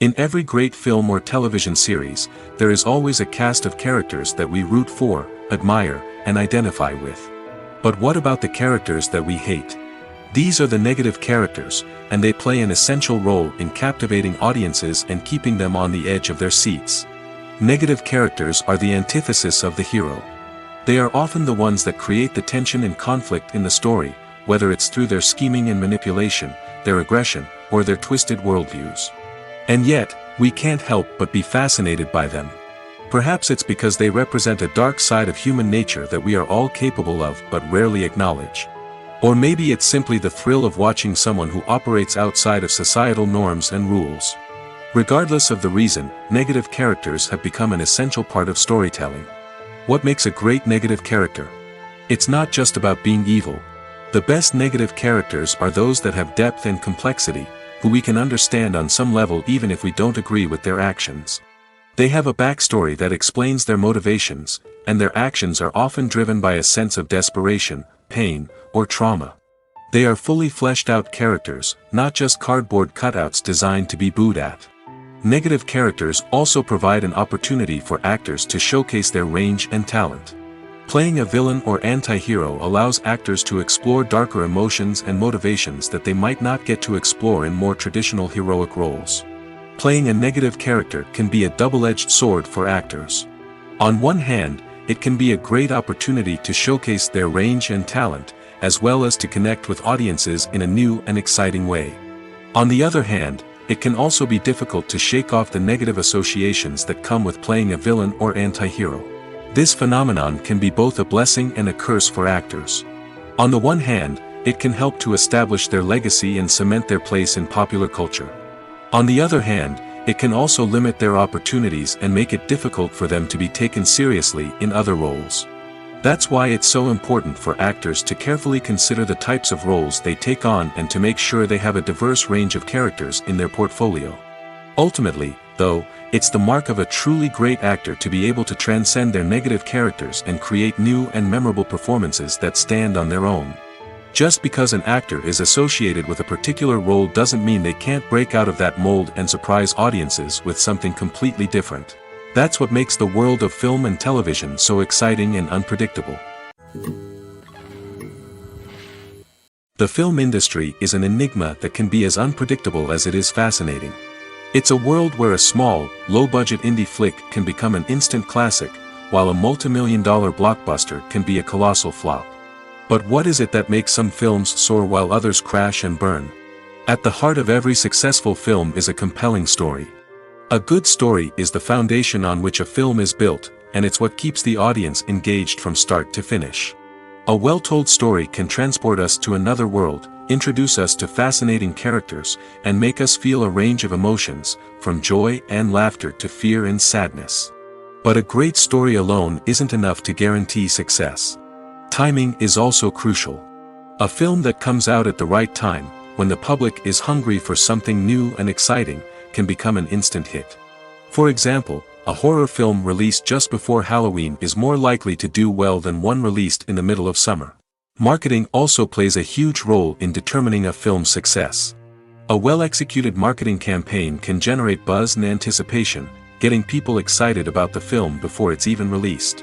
In every great film or television series, there is always a cast of characters that we root for, admire, and identify with. But what about the characters that we hate? These are the negative characters, and they play an essential role in captivating audiences and keeping them on the edge of their seats. Negative characters are the antithesis of the hero. They are often the ones that create the tension and conflict in the story, whether it's through their scheming and manipulation, their aggression, or their twisted worldviews. And yet, we can't help but be fascinated by them. Perhaps it's because they represent a dark side of human nature that we are all capable of but rarely acknowledge. Or maybe it's simply the thrill of watching someone who operates outside of societal norms and rules. Regardless of the reason, negative characters have become an essential part of storytelling. What makes a great negative character? It's not just about being evil. The best negative characters are those that have depth and complexity, who we can understand on some level even if we don't agree with their actions. They have a backstory that explains their motivations, and their actions are often driven by a sense of desperation, pain, or trauma. They are fully fleshed out characters, not just cardboard cutouts designed to be booed at. Negative characters also provide an opportunity for actors to showcase their range and talent. Playing a villain or anti-hero allows actors to explore darker emotions and motivations that they might not get to explore in more traditional heroic roles. Playing a negative character can be a double-edged sword for actors. On one hand, it can be a great opportunity to showcase their range and talent, as well as to connect with audiences in a new and exciting way. On the other hand, it can also be difficult to shake off the negative associations that come with playing a villain or anti-hero. This phenomenon can be both a blessing and a curse for actors. On the one hand, it can help to establish their legacy and cement their place in popular culture. On the other hand, it can also limit their opportunities and make it difficult for them to be taken seriously in other roles. That's why it's so important for actors to carefully consider the types of roles they take on and to make sure they have a diverse range of characters in their portfolio. Ultimately, though, it's the mark of a truly great actor to be able to transcend their negative characters and create new and memorable performances that stand on their own. Just because an actor is associated with a particular role doesn't mean they can't break out of that mold and surprise audiences with something completely different. That's what makes the world of film and television so exciting and unpredictable. The film industry is an enigma that can be as unpredictable as it is fascinating. It's a world where a small, low-budget indie flick can become an instant classic, while a multi-million-dollar blockbuster can be a colossal flop. But what is it that makes some films soar while others crash and burn? At the heart of every successful film is a compelling story. A good story is the foundation on which a film is built, and it's what keeps the audience engaged from start to finish. A well-told story can transport us to another world, introduce us to fascinating characters, and make us feel a range of emotions, from joy and laughter to fear and sadness. But a great story alone isn't enough to guarantee success. Timing is also crucial. A film that comes out at the right time, when the public is hungry for something new and exciting, can become an instant hit. For example, a horror film released just before Halloween is more likely to do well than one released in the middle of summer. Marketing also plays a huge role in determining a film's success. A well-executed marketing campaign can generate buzz and anticipation, getting people excited about the film before it's even released.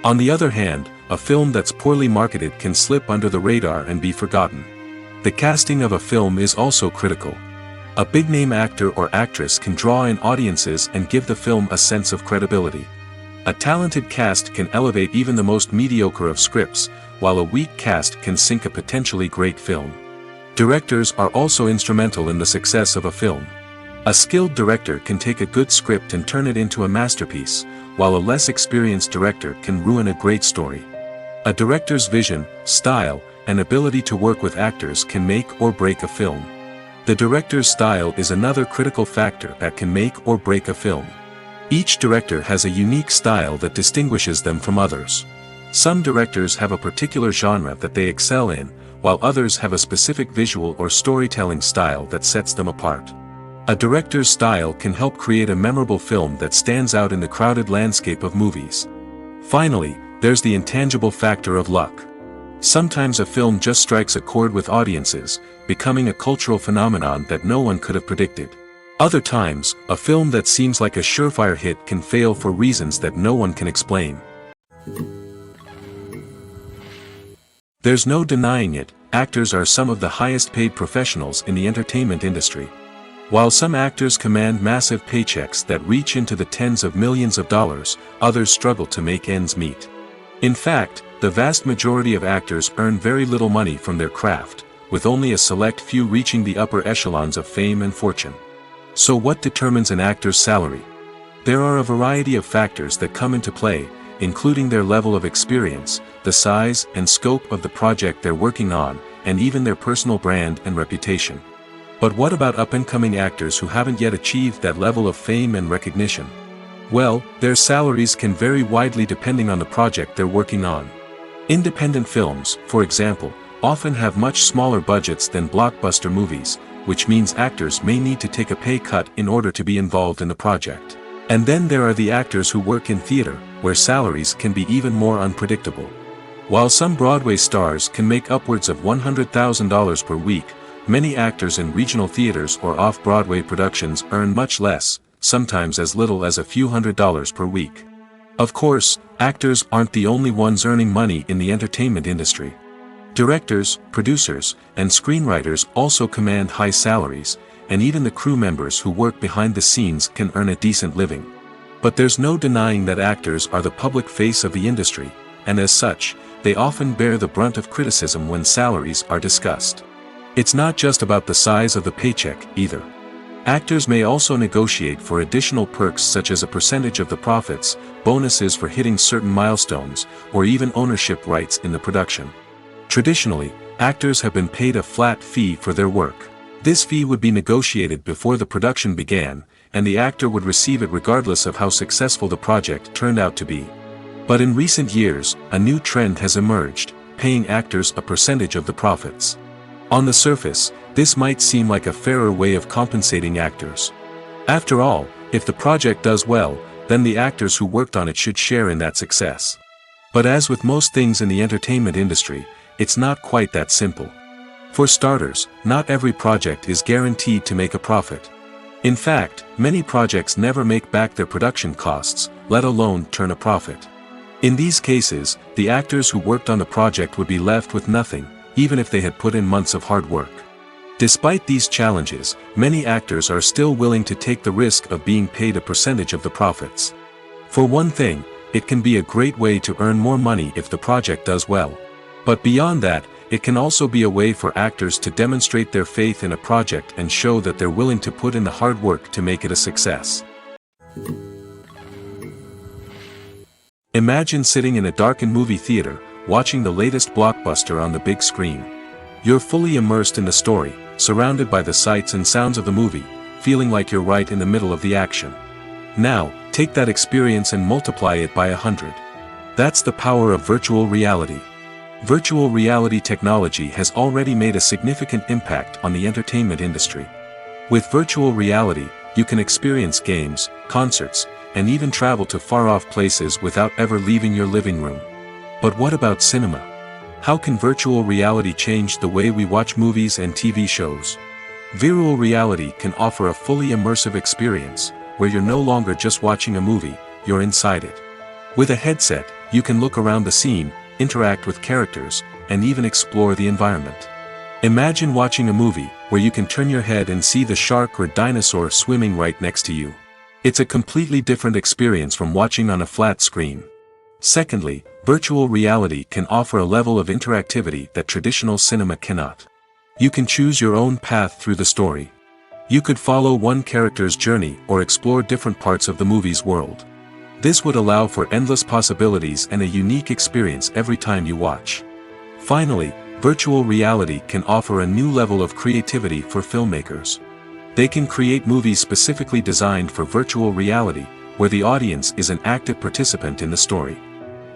On the other hand, a film that's poorly marketed can slip under the radar and be forgotten. The casting of a film is also critical. A big-name actor or actress can draw in audiences and give the film a sense of credibility. A talented cast can elevate even the most mediocre of scripts, while a weak cast can sink a potentially great film. Directors are also instrumental in the success of a film. A skilled director can take a good script and turn it into a masterpiece, while a less experienced director can ruin a great story. A director's vision, style, and ability to work with actors can make or break a film. The director's style is another critical factor that can make or break a film. Each director has a unique style that distinguishes them from others. Some directors have a particular genre that they excel in, while others have a specific visual or storytelling style that sets them apart. A director's style can help create a memorable film that stands out in the crowded landscape of movies. Finally, there's the intangible factor of luck. Sometimes a film just strikes a chord with audiences, becoming a cultural phenomenon that no one could have predicted. Other times, a film that seems like a surefire hit can fail for reasons that no one can explain. There's no denying it, actors are some of the highest paid professionals in the entertainment industry. While some actors command massive paychecks that reach into the tens of millions of dollars, others struggle to make ends meet. In fact, the vast majority of actors earn very little money from their craft, with only a select few reaching the upper echelons of fame and fortune. So what determines an actor's salary? There are a variety of factors that come into play, including their level of experience, the size and scope of the project they're working on, and even their personal brand and reputation. But what about up-and-coming actors who haven't yet achieved that level of fame and recognition? Well, their salaries can vary widely depending on the project they're working on. Independent films, for example, often have much smaller budgets than blockbuster movies, which means actors may need to take a pay cut in order to be involved in the project. And then there are the actors who work in theater, where salaries can be even more unpredictable. While some Broadway stars can make upwards of $100,000 per week, many actors in regional theaters or off-Broadway productions earn much less, sometimes as little as a few $100s per week. Of course, actors aren't the only ones earning money in the entertainment industry. Directors, producers, and screenwriters also command high salaries, and even the crew members who work behind the scenes can earn a decent living. But there's no denying that actors are the public face of the industry, and as such, they often bear the brunt of criticism when salaries are discussed. It's not just about the size of the paycheck, either. Actors may also negotiate for additional perks such as a percentage of the profits, bonuses for hitting certain milestones, or even ownership rights in the production. Traditionally, actors have been paid a flat fee for their work. This fee would be negotiated before the production began, and the actor would receive it regardless of how successful the project turned out to be. But in recent years, a new trend has emerged, paying actors a percentage of the profits. On the surface, this might seem like a fairer way of compensating actors. After all, if the project does well, then the actors who worked on it should share in that success. But as with most things in the entertainment industry, it's not quite that simple. For starters, not every project is guaranteed to make a profit. In fact, many projects never make back their production costs, let alone turn a profit. In these cases, the actors who worked on the project would be left with nothing, even if they had put in months of hard work. Despite these challenges, many actors are still willing to take the risk of being paid a percentage of the profits. For one thing, it can be a great way to earn more money if the project does well. But beyond that, it can also be a way for actors to demonstrate their faith in a project and show that they're willing to put in the hard work to make it a success. Imagine sitting in a darkened movie theater, watching the latest blockbuster on the big screen. You're fully immersed in the story, surrounded by the sights and sounds of the movie, feeling like you're right in the middle of the action. Now, take that experience and multiply it by 100. That's the power of virtual reality. Virtual reality technology has already made a significant impact on the entertainment industry. With virtual reality, you can experience games, concerts, and even travel to far-off places without ever leaving your living room. But what about cinema? How can virtual reality change the way we watch movies and TV shows? Virtual reality can offer a fully immersive experience, where you're no longer just watching a movie, you're inside it. With a headset, you can look around the scene, interact with characters, and even explore the environment. Imagine watching a movie, where you can turn your head and see the shark or dinosaur swimming right next to you. It's a completely different experience from watching on a flat screen. Secondly, virtual reality can offer a level of interactivity that traditional cinema cannot. You can choose your own path through the story. You could follow one character's journey or explore different parts of the movie's world. This would allow for endless possibilities and a unique experience every time you watch. Finally, virtual reality can offer a new level of creativity for filmmakers. They can create movies specifically designed for virtual reality, where the audience is an active participant in the story.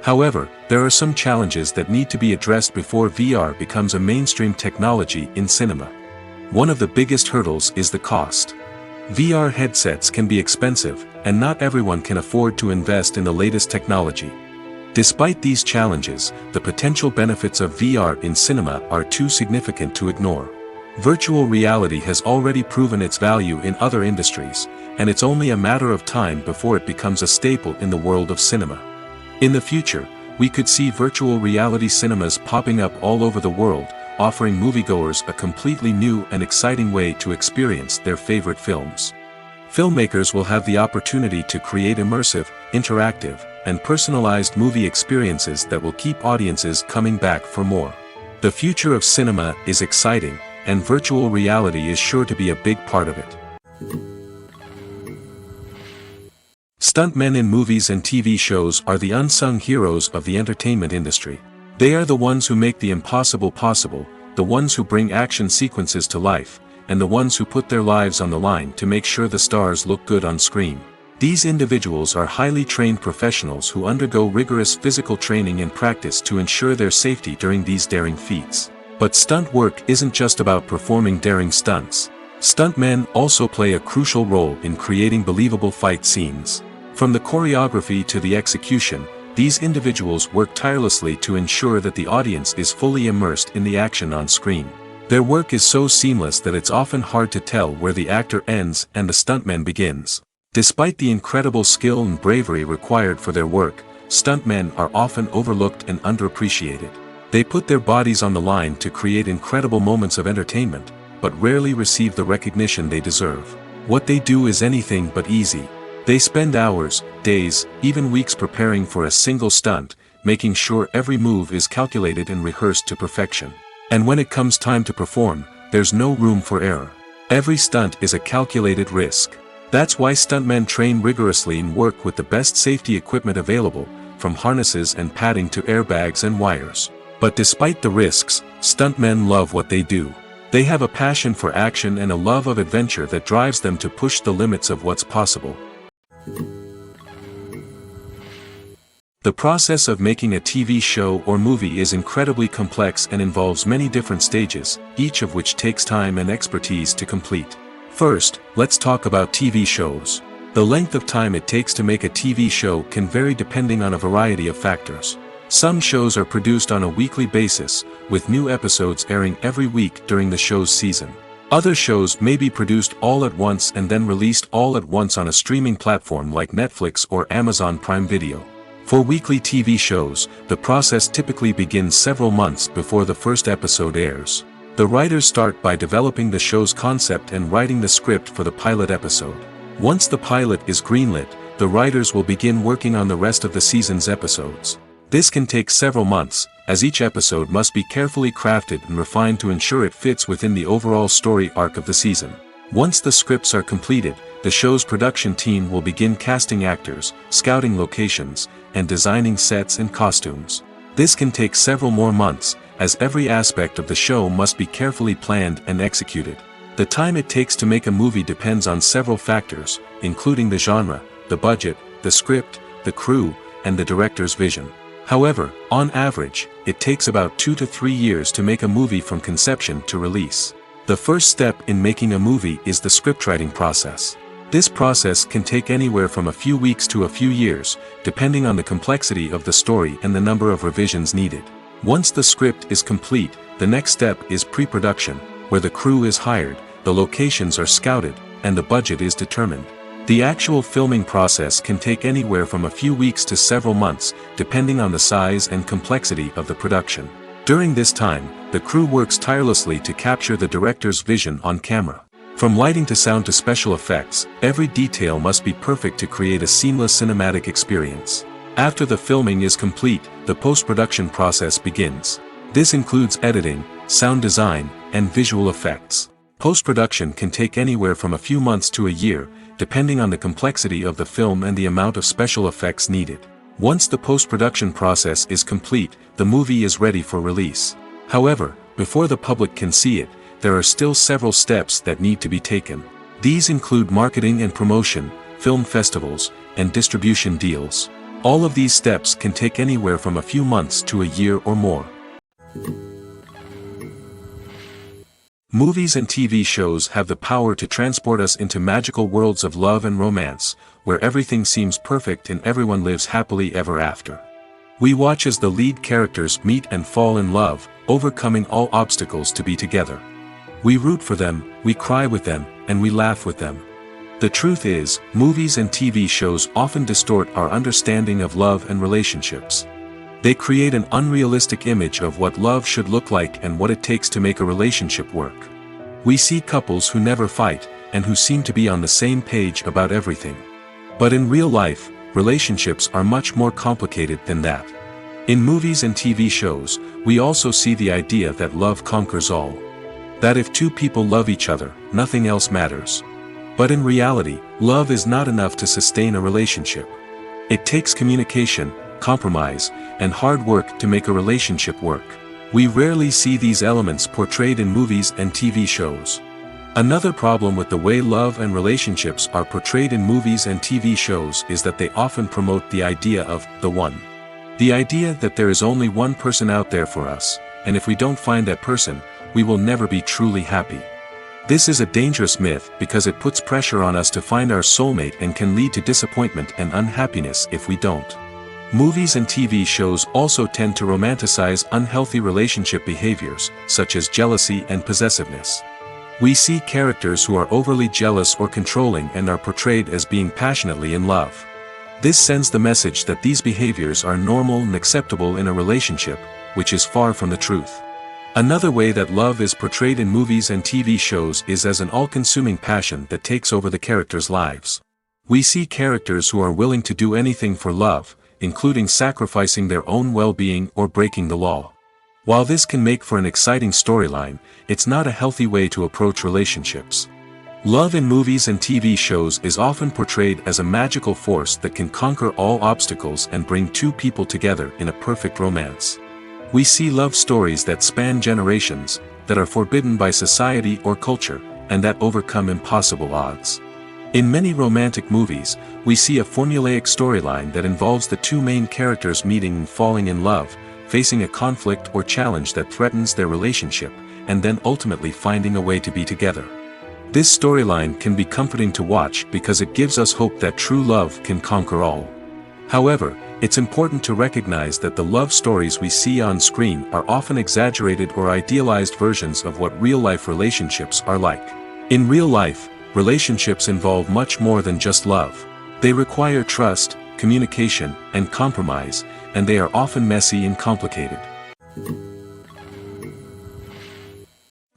However, there are some challenges that need to be addressed before VR becomes a mainstream technology in cinema. One of the biggest hurdles is the cost. VR headsets can be expensive, and not everyone can afford to invest in the latest technology. Despite these challenges, the potential benefits of VR in cinema are too significant to ignore. Virtual reality has already proven its value in other industries, and it's only a matter of time before it becomes a staple in the world of cinema. In the future, we could see virtual reality cinemas popping up all over the world, offering moviegoers a completely new and exciting way to experience their favorite films. Filmmakers will have the opportunity to create immersive, interactive, and personalized movie experiences that will keep audiences coming back for more. The future of cinema is exciting, and virtual reality is sure to be a big part of it. Stuntmen in movies and TV shows are the unsung heroes of the entertainment industry. They are the ones who make the impossible possible, the ones who bring action sequences to life, and the ones who put their lives on the line to make sure the stars look good on screen. These individuals are highly trained professionals who undergo rigorous physical training and practice to ensure their safety during these daring feats. But stunt work isn't just about performing daring stunts. Stuntmen also play a crucial role in creating believable fight scenes. From the choreography to the execution, these individuals work tirelessly to ensure that the audience is fully immersed in the action on screen. Their work is so seamless that it's often hard to tell where the actor ends and the stuntman begins. Despite the incredible skill and bravery required for their work, stuntmen are often overlooked and underappreciated. They put their bodies on the line to create incredible moments of entertainment, but rarely receive the recognition they deserve. What they do is anything but easy. They spend hours, days, even weeks preparing for a single stunt, making sure every move is calculated and rehearsed to perfection. And when it comes time to perform, there's no room for error. Every stunt is a calculated risk. That's why stuntmen train rigorously and work with the best safety equipment available, from harnesses and padding to airbags and wires. But despite the risks, stuntmen love what they do. They have a passion for action and a love of adventure that drives them to push the limits of what's possible. The process of making a TV show or movie is incredibly complex and involves many different stages, each of which takes time and expertise to complete. First, let's talk about TV shows. The length of time it takes to make a TV show can vary depending on a variety of factors. Some shows are produced on a weekly basis, with new episodes airing every week during the show's season. Other shows may be produced all at once and then released all at once on a streaming platform like Netflix or Amazon Prime Video. For weekly TV shows, the process typically begins several months before the first episode airs. The writers start by developing the show's concept and writing the script for the pilot episode. Once the pilot is greenlit, the writers will begin working on the rest of the season's episodes. This can take several months, as each episode must be carefully crafted and refined to ensure it fits within the overall story arc of the season. Once the scripts are completed, the show's production team will begin casting actors, scouting locations, and designing sets and costumes. This can take several more months, as every aspect of the show must be carefully planned and executed. The time it takes to make a movie depends on several factors, including the genre, the budget, the script, the crew, and the director's vision. However, on average, it takes about 2 to 3 years to make a movie from conception to release. The first step in making a movie is the scriptwriting process. This process can take anywhere from a few weeks to a few years, depending on the complexity of the story and the number of revisions needed. Once the script is complete, the next step is pre-production, where the crew is hired, the locations are scouted, and the budget is determined. The actual filming process can take anywhere from a few weeks to several months, depending on the size and complexity of the production. During this time, the crew works tirelessly to capture the director's vision on camera. From lighting to sound to special effects, every detail must be perfect to create a seamless cinematic experience. After the filming is complete, the post-production process begins. This includes editing, sound design, and visual effects. Post-production can take anywhere from a few months to a year, depending on the complexity of the film and the amount of special effects needed. Once the post-production process is complete, the movie is ready for release. However, before the public can see it, there are still several steps that need to be taken. These include marketing and promotion, film festivals, and distribution deals. All of these steps can take anywhere from a few months to a year or more. Movies and TV shows have the power to transport us into magical worlds of love and romance, where everything seems perfect and everyone lives happily ever after. We watch as the lead characters meet and fall in love, overcoming all obstacles to be together. We root for them, we cry with them, and we laugh with them. The truth is, movies and TV shows often distort our understanding of love and relationships. They create an unrealistic image of what love should look like and what it takes to make a relationship work. We see couples who never fight, and who seem to be on the same page about everything. But in real life, relationships are much more complicated than that. In movies and TV shows, we also see the idea that love conquers all. That if two people love each other, nothing else matters. But in reality, love is not enough to sustain a relationship. It takes communication, compromise, and hard work to make a relationship work. We rarely see these elements portrayed in movies and TV shows. Another problem with the way love and relationships are portrayed in movies and TV shows is that they often promote the idea of the one. The idea that there is only one person out there for us, and if we don't find that person, we will never be truly happy. This is a dangerous myth because it puts pressure on us to find our soulmate and can lead to disappointment and unhappiness if we don't. Movies and TV shows also tend to romanticize unhealthy relationship behaviors, such as jealousy and possessiveness. We see characters who are overly jealous or controlling and are portrayed as being passionately in love. This sends the message that these behaviors are normal and acceptable in a relationship, which is far from the truth. Another way that love is portrayed in movies and TV shows is as an all-consuming passion that takes over the characters' lives. We see characters who are willing to do anything for love, including sacrificing their own well-being or breaking the law. While this can make for an exciting storyline, it's not a healthy way to approach relationships. Love in movies and TV shows is often portrayed as a magical force that can conquer all obstacles and bring two people together in a perfect romance. We see love stories that span generations, that are forbidden by society or culture, and that overcome impossible odds. In many romantic movies, we see a formulaic storyline that involves the two main characters meeting and falling in love, facing a conflict or challenge that threatens their relationship, and then ultimately finding a way to be together. This storyline can be comforting to watch because it gives us hope that true love can conquer all. However, it's important to recognize that the love stories we see on screen are often exaggerated or idealized versions of what real-life relationships are like. In real life, relationships involve much more than just love. They require trust, communication, and compromise, and they are often messy and complicated.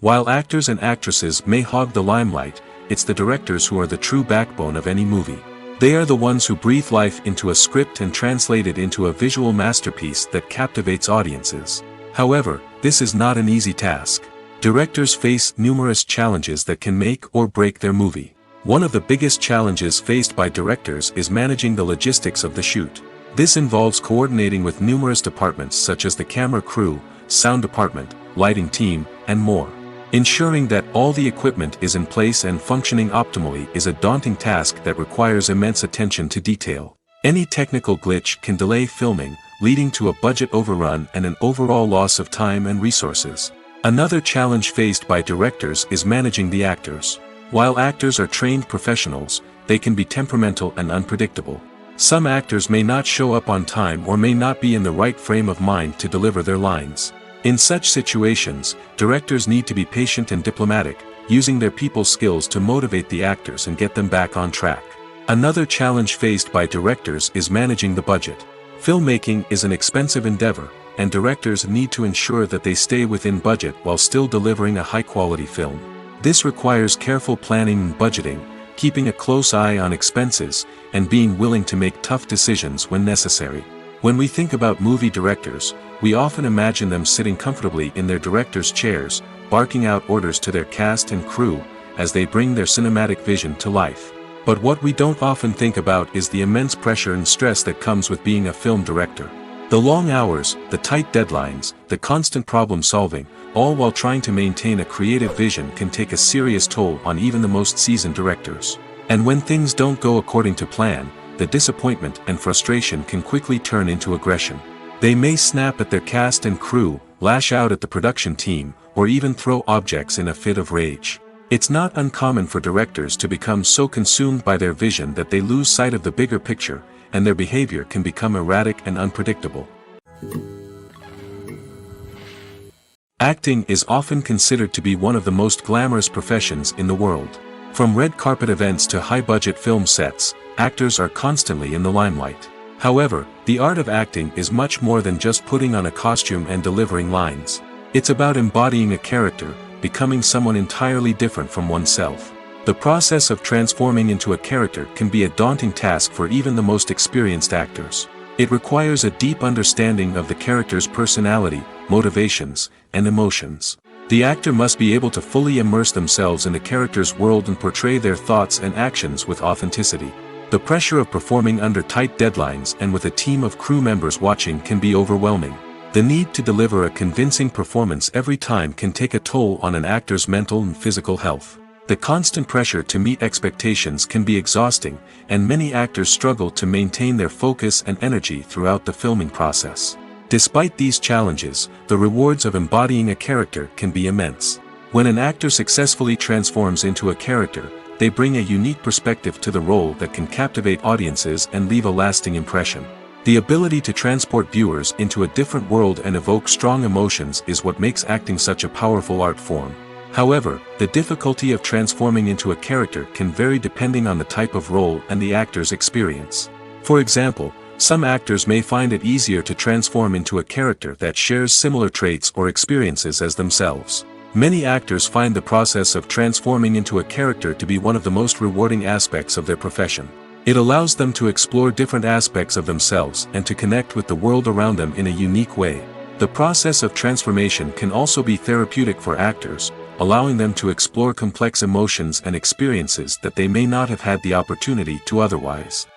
While actors and actresses may hog the limelight, it's the directors who are the true backbone of any movie. They are the ones who breathe life into a script and translate it into a visual masterpiece that captivates audiences. However, this is not an easy task. Directors face numerous challenges that can make or break their movie. One of the biggest challenges faced by directors is managing the logistics of the shoot. This involves coordinating with numerous departments such as the camera crew, sound department, lighting team, and more. Ensuring that all the equipment is in place and functioning optimally is a daunting task that requires immense attention to detail. Any technical glitch can delay filming, leading to a budget overrun and an overall loss of time and resources. Another challenge faced by directors is managing the actors. While actors are trained professionals, they can be temperamental and unpredictable. Some actors may not show up on time or may not be in the right frame of mind to deliver their lines. In such situations, directors need to be patient and diplomatic, using their people skills to motivate the actors and get them back on track. Another challenge faced by directors is managing the budget. Filmmaking is an expensive endeavor, and directors need to ensure that they stay within budget while still delivering a high-quality film. This requires careful planning and budgeting, keeping a close eye on expenses, and being willing to make tough decisions when necessary. When we think about movie directors, we often imagine them sitting comfortably in their director's chairs, barking out orders to their cast and crew, as they bring their cinematic vision to life. But what we don't often think about is the immense pressure and stress that comes with being a film director. The long hours, the tight deadlines, the constant problem solving, all while trying to maintain a creative vision can take a serious toll on even the most seasoned directors. And when things don't go according to plan, the disappointment and frustration can quickly turn into aggression. They may snap at their cast and crew, lash out at the production team, or even throw objects in a fit of rage. It's not uncommon for directors to become so consumed by their vision that they lose sight of the bigger picture, and their behavior can become erratic and unpredictable. Acting is often considered to be one of the most glamorous professions in the world. From red carpet events to high-budget film sets, actors are constantly in the limelight. However, the art of acting is much more than just putting on a costume and delivering lines. It's about embodying a character, becoming someone entirely different from oneself. The process of transforming into a character can be a daunting task for even the most experienced actors. It requires a deep understanding of the character's personality, motivations, and emotions. The actor must be able to fully immerse themselves in the character's world and portray their thoughts and actions with authenticity. The pressure of performing under tight deadlines and with a team of crew members watching can be overwhelming. The need to deliver a convincing performance every time can take a toll on an actor's mental and physical health. The constant pressure to meet expectations can be exhausting, and many actors struggle to maintain their focus and energy throughout the filming process. Despite these challenges, the rewards of embodying a character can be immense. When an actor successfully transforms into a character, they bring a unique perspective to the role that can captivate audiences and leave a lasting impression. The ability to transport viewers into a different world and evoke strong emotions is what makes acting such a powerful art form. However, the difficulty of transforming into a character can vary depending on the type of role and the actor's experience. For example, some actors may find it easier to transform into a character that shares similar traits or experiences as themselves. Many actors find the process of transforming into a character to be one of the most rewarding aspects of their profession. It allows them to explore different aspects of themselves and to connect with the world around them in a unique way. The process of transformation can also be therapeutic for actors, allowing them to explore complex emotions and experiences that they may not have had the opportunity to otherwise.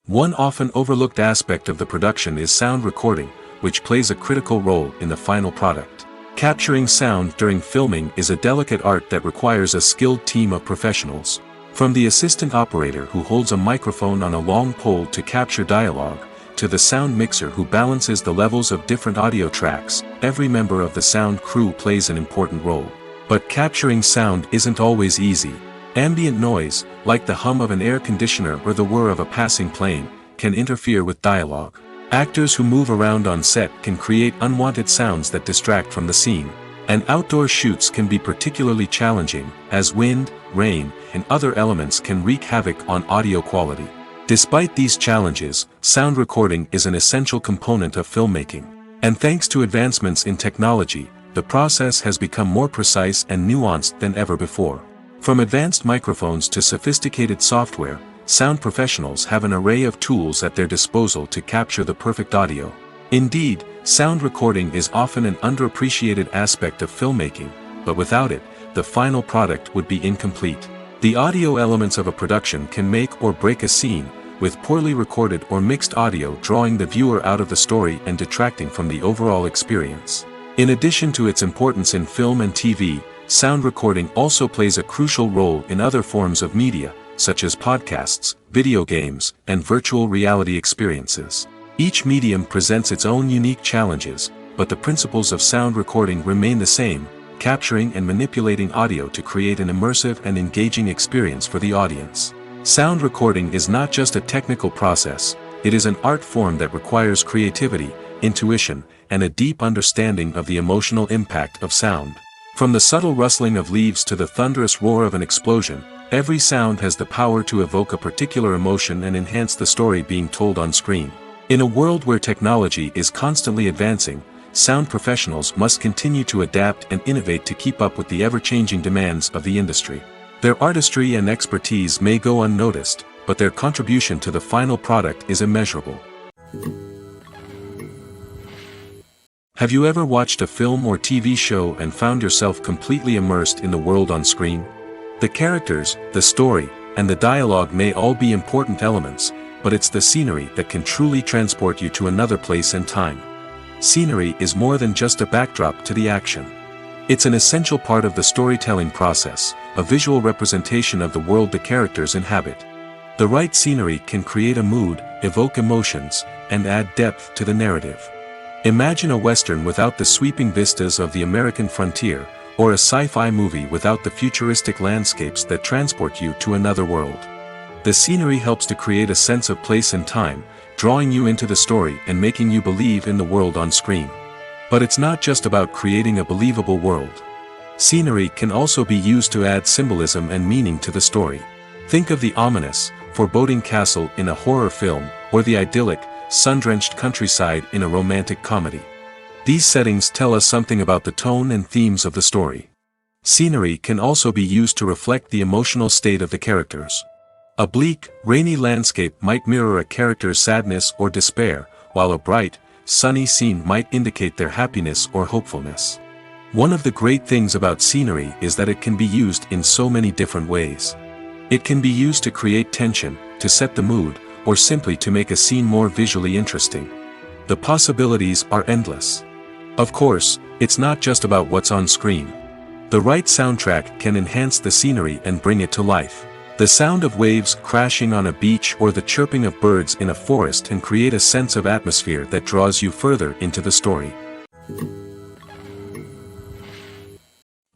One often overlooked aspect of the production is sound recording, which plays a critical role in the final product. Capturing sound during filming is a delicate art that requires a skilled team of professionals. From the assistant operator who holds a microphone on a long pole to capture dialogue, to the sound mixer who balances the levels of different audio tracks, every member of the sound crew plays an important role. But capturing sound isn't always easy. Ambient noise, like the hum of an air conditioner or the whir of a passing plane, can interfere with dialogue. Actors who move around on set can create unwanted sounds that distract from the scene. And outdoor shoots can be particularly challenging, as wind, rain, and other elements can wreak havoc on audio quality. Despite these challenges, sound recording is an essential component of filmmaking. And thanks to advancements in technology, the process has become more precise and nuanced than ever before. From advanced microphones to sophisticated software, sound professionals have an array of tools at their disposal to capture the perfect audio. Indeed, sound recording is often an underappreciated aspect of filmmaking, but without it, the final product would be incomplete. The audio elements of a production can make or break a scene, with poorly recorded or mixed audio drawing the viewer out of the story and detracting from the overall experience. In addition to its importance in film and TV, sound recording also plays a crucial role in other forms of media, such as podcasts, video games, and virtual reality experiences. Each medium presents its own unique challenges, but the principles of sound recording remain the same, capturing and manipulating audio to create an immersive and engaging experience for the audience. Sound recording is not just a technical process, it is an art form that requires creativity, intuition, and a deep understanding of the emotional impact of sound. From the subtle rustling of leaves to the thunderous roar of an explosion, every sound has the power to evoke a particular emotion and enhance the story being told on screen. In a world where technology is constantly advancing, sound professionals must continue to adapt and innovate to keep up with the ever-changing demands of the industry. Their artistry and expertise may go unnoticed, but their contribution to the final product is immeasurable. Have you ever watched a film or TV show and found yourself completely immersed in the world on screen? The characters, the story, and the dialogue may all be important elements, but it's the scenery that can truly transport you to another place and time. Scenery is more than just a backdrop to the action. It's an essential part of the storytelling process, a visual representation of the world the characters inhabit. The right scenery can create a mood, evoke emotions, and add depth to the narrative. Imagine a Western without the sweeping vistas of the American frontier, or a sci-fi movie without the futuristic landscapes that transport you to another world. The scenery helps to create a sense of place and time, drawing you into the story and making you believe in the world on screen. But it's not just about creating a believable world. Scenery can also be used to add symbolism and meaning to the story. Think of the ominous, foreboding castle in a horror film, or the idyllic, sun-drenched countryside in a romantic comedy. These settings tell us something about the tone and themes of the story. Scenery can also be used to reflect the emotional state of the characters. A bleak, rainy landscape might mirror a character's sadness or despair, while a bright, sunny scene might indicate their happiness or hopefulness. One of the great things about scenery is that it can be used in so many different ways. It can be used to create tension, to set the mood, or simply to make a scene more visually interesting. The possibilities are endless. Of course, it's not just about what's on screen. The right soundtrack can enhance the scenery and bring it to life. The sound of waves crashing on a beach or the chirping of birds in a forest can create a sense of atmosphere that draws you further into the story.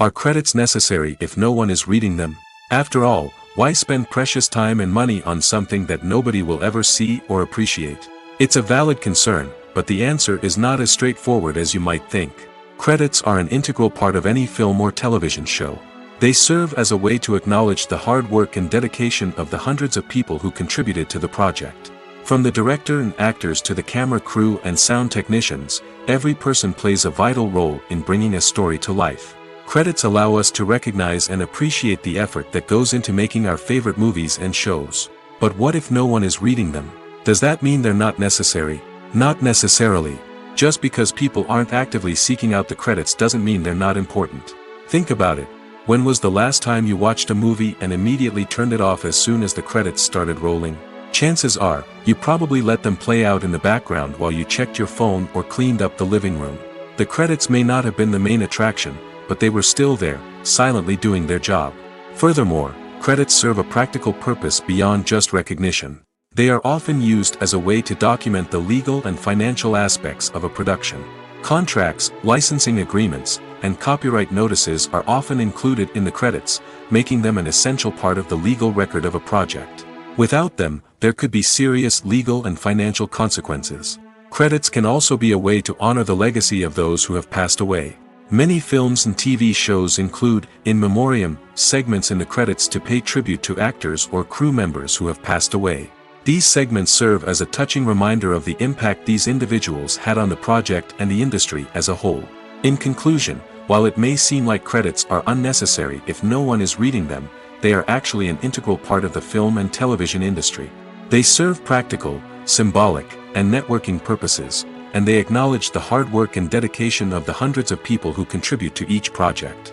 Are credits necessary if no one is reading them? After all, why spend precious time and money on something that nobody will ever see or appreciate? It's a valid concern, but the answer is not as straightforward as you might think. Credits are an integral part of any film or television show. They serve as a way to acknowledge the hard work and dedication of the hundreds of people who contributed to the project. From the director and actors to the camera crew and sound technicians, every person plays a vital role in bringing a story to life. Credits allow us to recognize and appreciate the effort that goes into making our favorite movies and shows. But what if no one is reading them? Does that mean they're not necessary? Not necessarily. Just because people aren't actively seeking out the credits doesn't mean they're not important. Think about it. When was the last time you watched a movie and immediately turned it off as soon as the credits started rolling? Chances are, you probably let them play out in the background while you checked your phone or cleaned up the living room. The credits may not have been the main attraction, but they were still there, silently doing their job. Furthermore, credits serve a practical purpose beyond just recognition. They are often used as a way to document the legal and financial aspects of a production. Contracts, licensing agreements, and copyright notices are often included in the credits, making them an essential part of the legal record of a project. Without them, there could be serious legal and financial consequences. Credits can also be a way to honor the legacy of those who have passed away. Many films and TV shows include, in memoriam, segments in the credits to pay tribute to actors or crew members who have passed away. These segments serve as a touching reminder of the impact these individuals had on the project and the industry as a whole. In conclusion, while it may seem like credits are unnecessary if no one is reading them, they are actually an integral part of the film and television industry. They serve practical, symbolic, and networking purposes, and they acknowledge the hard work and dedication of the hundreds of people who contribute to each project.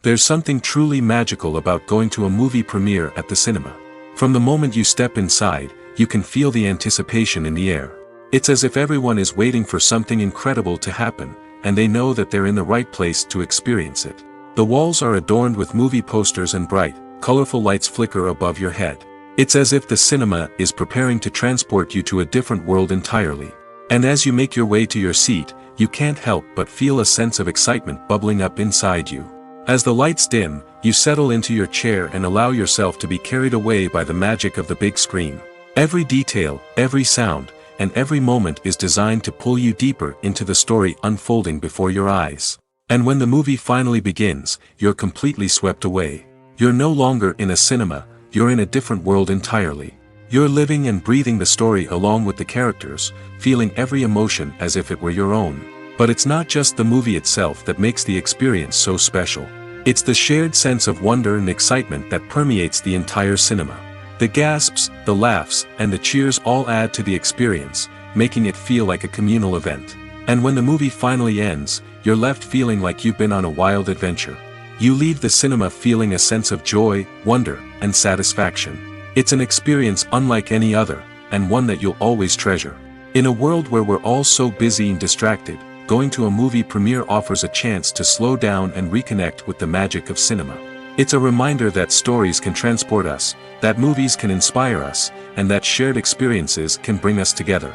There's something truly magical about going to a movie premiere at the cinema. From the moment you step inside, you can feel the anticipation in the air. It's as if everyone is waiting for something incredible to happen, and they know that they're in the right place to experience it. The walls are adorned with movie posters and bright, colorful lights flicker above your head. It's as if the cinema is preparing to transport you to a different world entirely. And as you make your way to your seat, you can't help but feel a sense of excitement bubbling up inside you. As the lights dim, you settle into your chair and allow yourself to be carried away by the magic of the big screen. Every detail, every sound, and every moment is designed to pull you deeper into the story unfolding before your eyes. And when the movie finally begins, you're completely swept away. You're no longer in a cinema, you're in a different world entirely. You're living and breathing the story along with the characters, feeling every emotion as if it were your own. But it's not just the movie itself that makes the experience so special. It's the shared sense of wonder and excitement that permeates the entire cinema. The gasps, the laughs, and the cheers all add to the experience, making it feel like a communal event. And when the movie finally ends, you're left feeling like you've been on a wild adventure. You leave the cinema feeling a sense of joy, wonder, and satisfaction. It's an experience unlike any other, and one that you'll always treasure. In a world where we're all so busy and distracted, going to a movie premiere offers a chance to slow down and reconnect with the magic of cinema. It's a reminder that stories can transport us, that movies can inspire us, and that shared experiences can bring us together.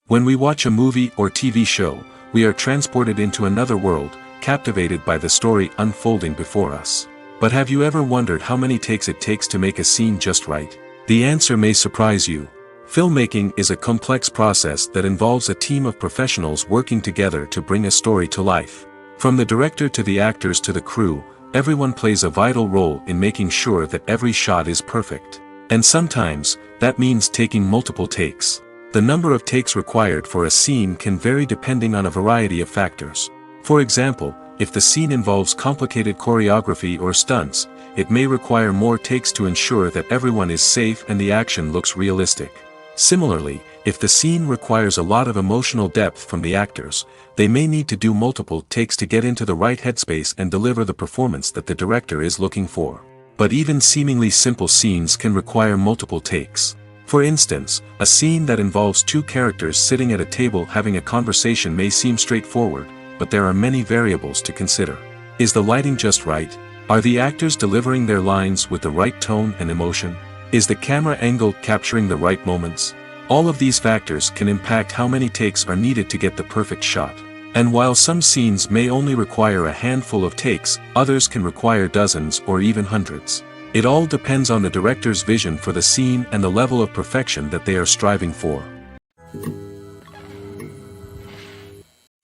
When we watch a movie or TV show, we are transported into another world, captivated by the story unfolding before us. But have you ever wondered how many takes it takes to make a scene just right? The answer may surprise you. Filmmaking is a complex process that involves a team of professionals working together to bring a story to life. From the director to the actors to the crew, everyone plays a vital role in making sure that every shot is perfect. And sometimes, that means taking multiple takes. The number of takes required for a scene can vary depending on a variety of factors. For example, if the scene involves complicated choreography or stunts, it may require more takes to ensure that everyone is safe and the action looks realistic. Similarly, if the scene requires a lot of emotional depth from the actors, they may need to do multiple takes to get into the right headspace and deliver the performance that the director is looking for. But even seemingly simple scenes can require multiple takes. For instance, a scene that involves two characters sitting at a table having a conversation may seem straightforward, but there are many variables to consider. Is the lighting just right? Are the actors delivering their lines with the right tone and emotion? Is the camera angle capturing the right moments? All of these factors can impact how many takes are needed to get the perfect shot. And while some scenes may only require a handful of takes, others can require dozens or even hundreds. It all depends on the director's vision for the scene and the level of perfection that they are striving for.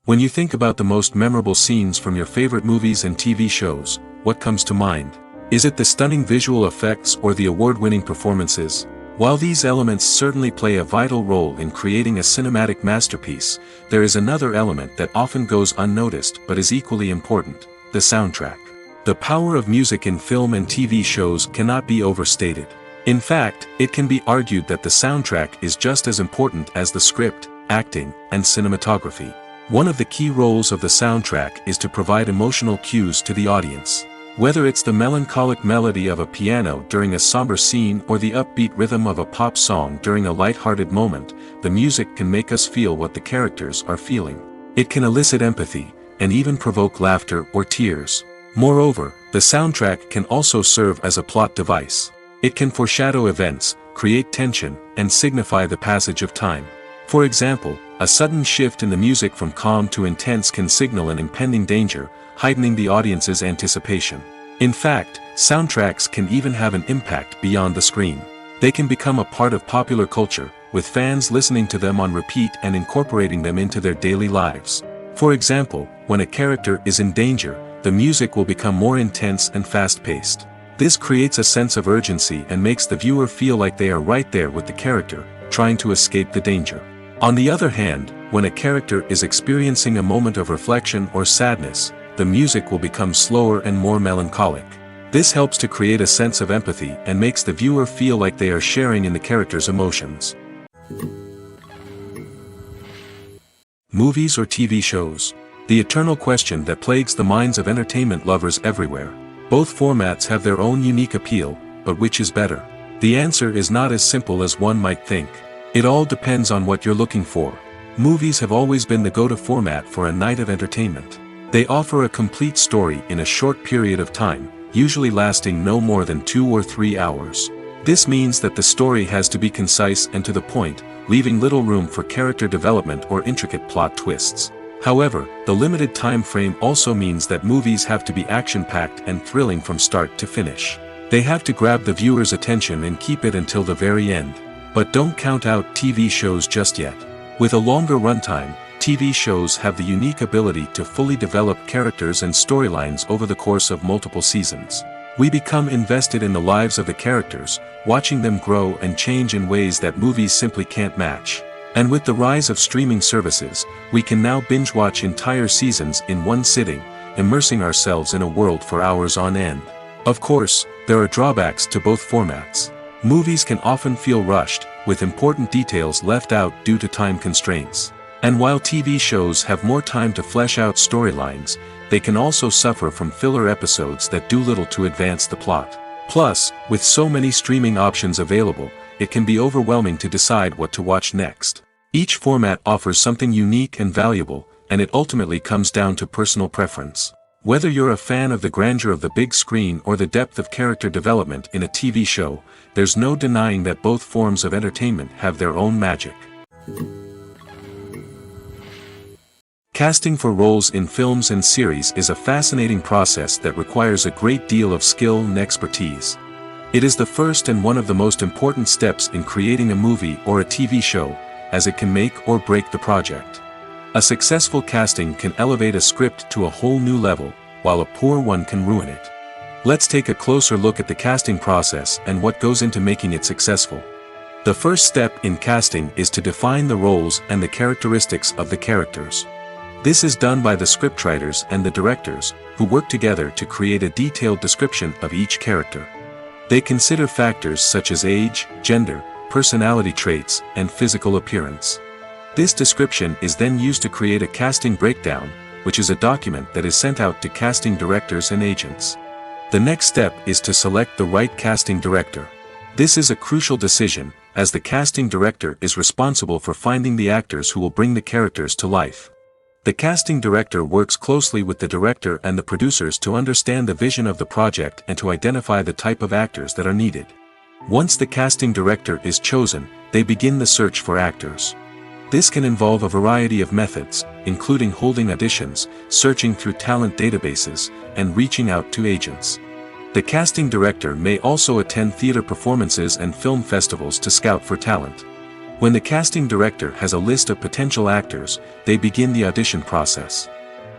When you think about the most memorable scenes from your favorite movies and TV shows, what comes to mind? Is it the stunning visual effects or the award-winning performances? While these elements certainly play a vital role in creating a cinematic masterpiece, there is another element that often goes unnoticed but is equally important: the soundtrack. The power of music in film and TV shows cannot be overstated. In fact, it can be argued that the soundtrack is just as important as the script, acting, and cinematography. One of the key roles of the soundtrack is to provide emotional cues to the audience. Whether it's the melancholic melody of a piano during a somber scene or the upbeat rhythm of a pop song during a light-hearted moment, the music can make us feel what the characters are feeling. It can elicit empathy, and even provoke laughter or tears. Moreover, the soundtrack can also serve as a plot device. It can foreshadow events, create tension, and signify the passage of time. For example, a sudden shift in the music from calm to intense can signal an impending danger, heightening the audience's anticipation. In fact, soundtracks can even have an impact beyond the screen. They can become a part of popular culture, with fans listening to them on repeat and incorporating them into their daily lives. For example, when a character is in danger, the music will become more intense and fast-paced. This creates a sense of urgency and makes the viewer feel like they are right there with the character, trying to escape the danger. On the other hand, when a character is experiencing a moment of reflection or sadness, the music will become slower and more melancholic. This helps to create a sense of empathy and makes the viewer feel like they are sharing in the character's emotions. Movies or TV shows? The eternal question that plagues the minds of entertainment lovers everywhere. Both formats have their own unique appeal, but which is better? The answer is not as simple as one might think. It all depends on what you're looking for. Movies have always been the go-to format for a night of entertainment. They offer a complete story in a short period of time, usually lasting no more than 2 or 3 hours. This means that the story has to be concise and to the point, leaving little room for character development or intricate plot twists. However, the limited time frame also means that movies have to be action-packed and thrilling from start to finish. They have to grab the viewer's attention and keep it until the very end. But don't count out TV shows just yet. With a longer runtime, TV shows have the unique ability to fully develop characters and storylines over the course of multiple seasons. We become invested in the lives of the characters, watching them grow and change in ways that movies simply can't match. And with the rise of streaming services, we can now binge-watch entire seasons in one sitting, immersing ourselves in a world for hours on end. Of course, there are drawbacks to both formats. Movies can often feel rushed, with important details left out due to time constraints. And while TV shows have more time to flesh out storylines, they can also suffer from filler episodes that do little to advance the plot. Plus, with so many streaming options available, it can be overwhelming to decide what to watch next. Each format offers something unique and valuable, and it ultimately comes down to personal preference. Whether you're a fan of the grandeur of the big screen or the depth of character development in a TV show, there's no denying that both forms of entertainment have their own magic. Casting for roles in films and series is a fascinating process that requires a great deal of skill and expertise. It is the first and one of the most important steps in creating a movie or a TV show, as it can make or break the project. A successful casting can elevate a script to a whole new level, while a poor one can ruin it. Let's take a closer look at the casting process and what goes into making it successful. The first step in casting is to define the roles and the characteristics of the characters. This is done by the scriptwriters and the directors, who work together to create a detailed description of each character. They consider factors such as age, gender, personality traits, and physical appearance. This description is then used to create a casting breakdown, which is a document that is sent out to casting directors and agents. The next step is to select the right casting director. This is a crucial decision, as the casting director is responsible for finding the actors who will bring the characters to life. The casting director works closely with the director and the producers to understand the vision of the project and to identify the type of actors that are needed. Once the casting director is chosen, they begin the search for actors. This can involve a variety of methods, including holding auditions, searching through talent databases, and reaching out to agents. The casting director may also attend theater performances and film festivals to scout for talent. When the casting director has a list of potential actors, they begin the audition process.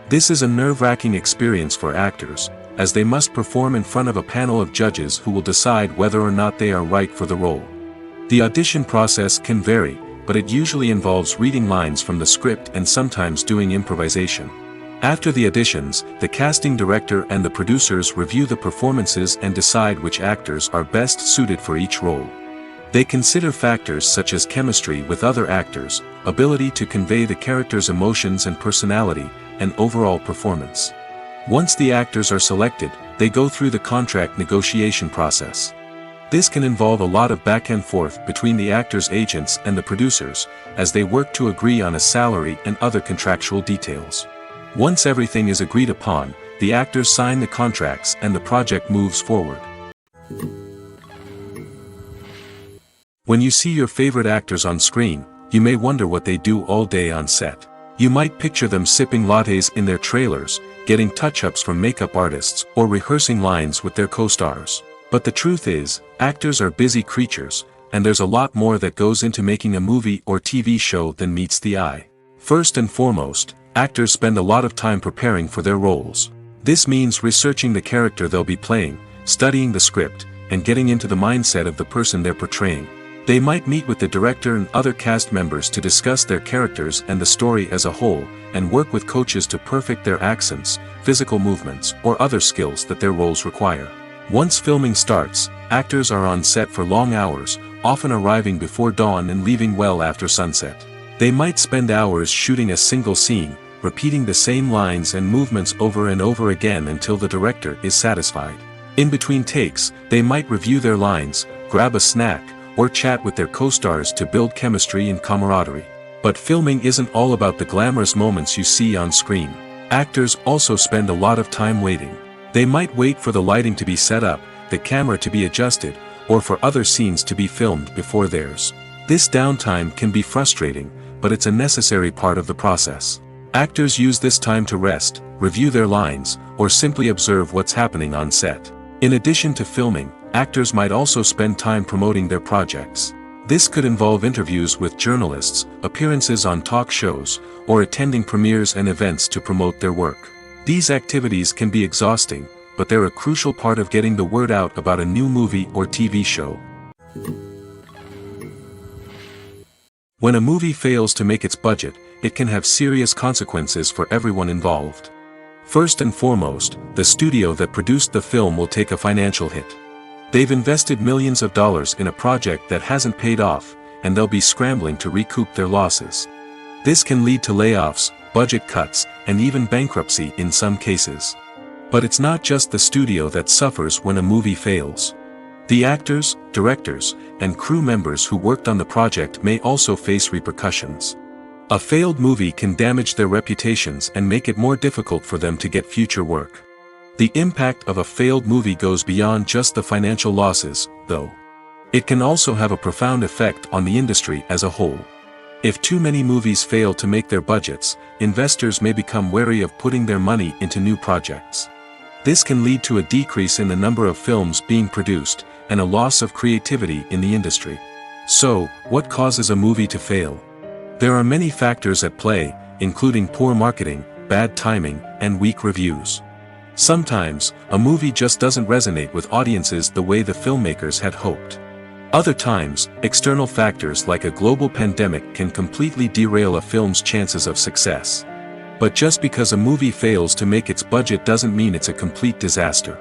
This is a nerve-wracking experience for actors, as they must perform in front of a panel of judges who will decide whether or not they are right for the role. The audition process can vary, but it usually involves reading lines from the script and sometimes doing improvisation. After the auditions, the casting director and the producers review the performances and decide which actors are best suited for each role. They consider factors such as chemistry with other actors, ability to convey the character's emotions and personality, and overall performance. Once the actors are selected, they go through the contract negotiation process. This can involve a lot of back and forth between the actors' agents and the producers, as they work to agree on a salary and other contractual details. Once everything is agreed upon, the actors sign the contracts and the project moves forward. When you see your favorite actors on screen, you may wonder what they do all day on set. You might picture them sipping lattes in their trailers, getting touch-ups from makeup artists, or rehearsing lines with their co-stars. But the truth is, actors are busy creatures, and there's a lot more that goes into making a movie or TV show than meets the eye. First and foremost, actors spend a lot of time preparing for their roles. This means researching the character they'll be playing, studying the script, and getting into the mindset of the person they're portraying. They might meet with the director and other cast members to discuss their characters and the story as a whole, and work with coaches to perfect their accents, physical movements, or other skills that their roles require. Once filming starts, actors are on set for long hours, often arriving before dawn and leaving well after sunset. They might spend hours shooting a single scene, repeating the same lines and movements over and over again until the director is satisfied. In between takes, they might review their lines, grab a snack, or chat with their co-stars to build chemistry and camaraderie. But filming isn't all about the glamorous moments you see on screen. Actors also spend a lot of time waiting. They might wait for the lighting to be set up, the camera to be adjusted, or for other scenes to be filmed before theirs. This downtime can be frustrating, but it's a necessary part of the process. Actors use this time to rest, review their lines, or simply observe what's happening on set. In addition to filming, actors might also spend time promoting their projects. This could involve interviews with journalists, appearances on talk shows, or attending premieres and events to promote their work. These activities can be exhausting, but they're a crucial part of getting the word out about a new movie or TV show. When a movie fails to make its budget, it can have serious consequences for everyone involved. First and foremost, the studio that produced the film will take a financial hit. They've invested millions of dollars in a project that hasn't paid off, and they'll be scrambling to recoup their losses. This can lead to layoffs, budget cuts, and even bankruptcy in some cases. But it's not just the studio that suffers when a movie fails. The actors, directors, and crew members who worked on the project may also face repercussions. A failed movie can damage their reputations and make it more difficult for them to get future work. The impact of a failed movie goes beyond just the financial losses, though. It can also have a profound effect on the industry as a whole. If too many movies fail to make their budgets, investors may become wary of putting their money into new projects. This can lead to a decrease in the number of films being produced, and a loss of creativity in the industry. So, what causes a movie to fail? There are many factors at play, including poor marketing, bad timing, and weak reviews. Sometimes, a movie just doesn't resonate with audiences the way the filmmakers had hoped. Other times, external factors like a global pandemic can completely derail a film's chances of success. But just because a movie fails to make its budget doesn't mean it's a complete disaster.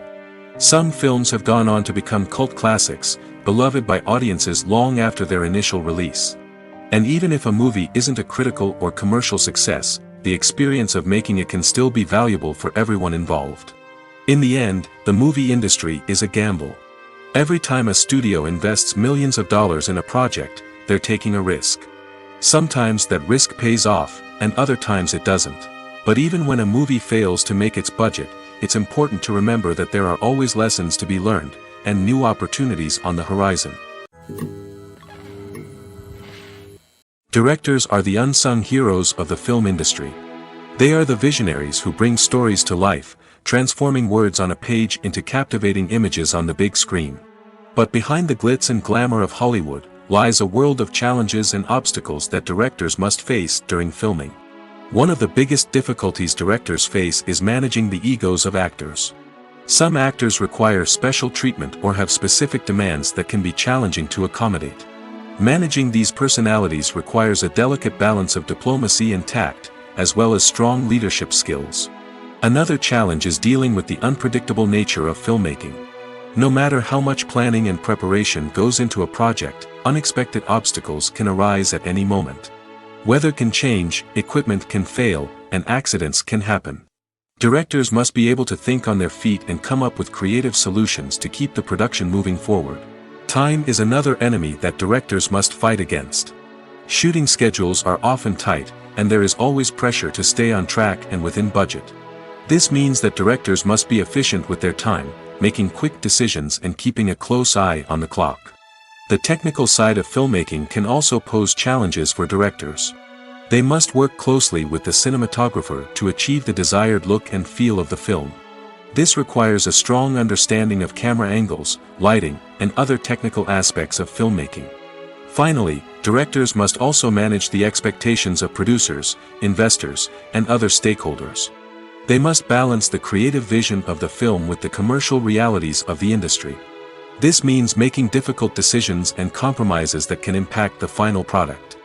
Some films have gone on to become cult classics, beloved by audiences long after their initial release. And even if a movie isn't a critical or commercial success, the experience of making it can still be valuable for everyone involved. In the end, the movie industry is a gamble. Every time a studio invests millions of dollars in a project, they're taking a risk. Sometimes that risk pays off, and other times it doesn't. But even when a movie fails to make its budget, it's important to remember that there are always lessons to be learned, and new opportunities on the horizon. Directors are the unsung heroes of the film industry. They are the visionaries who bring stories to life, transforming words on a page into captivating images on the big screen. But behind the glitz and glamour of Hollywood lies a world of challenges and obstacles that directors must face during filming. One of the biggest difficulties directors face is managing the egos of actors. Some actors require special treatment or have specific demands that can be challenging to accommodate. Managing these personalities requires a delicate balance of diplomacy and tact, as well as strong leadership skills. Another challenge is dealing with the unpredictable nature of filmmaking. No matter how much planning and preparation goes into a project, unexpected obstacles can arise at any moment. Weather can change, equipment can fail, and accidents can happen. Directors must be able to think on their feet and come up with creative solutions to keep the production moving forward. Time is another enemy that directors must fight against. Shooting schedules are often tight, and there is always pressure to stay on track and within budget. This means that directors must be efficient with their time, making quick decisions and keeping a close eye on the clock. The technical side of filmmaking can also pose challenges for directors. They must work closely with the cinematographer to achieve the desired look and feel of the film. This requires a strong understanding of camera angles, lighting, and other technical aspects of filmmaking. Finally, directors must also manage the expectations of producers, investors, and other stakeholders. They must balance the creative vision of the film with the commercial realities of the industry. This means making difficult decisions and compromises that can impact the final product.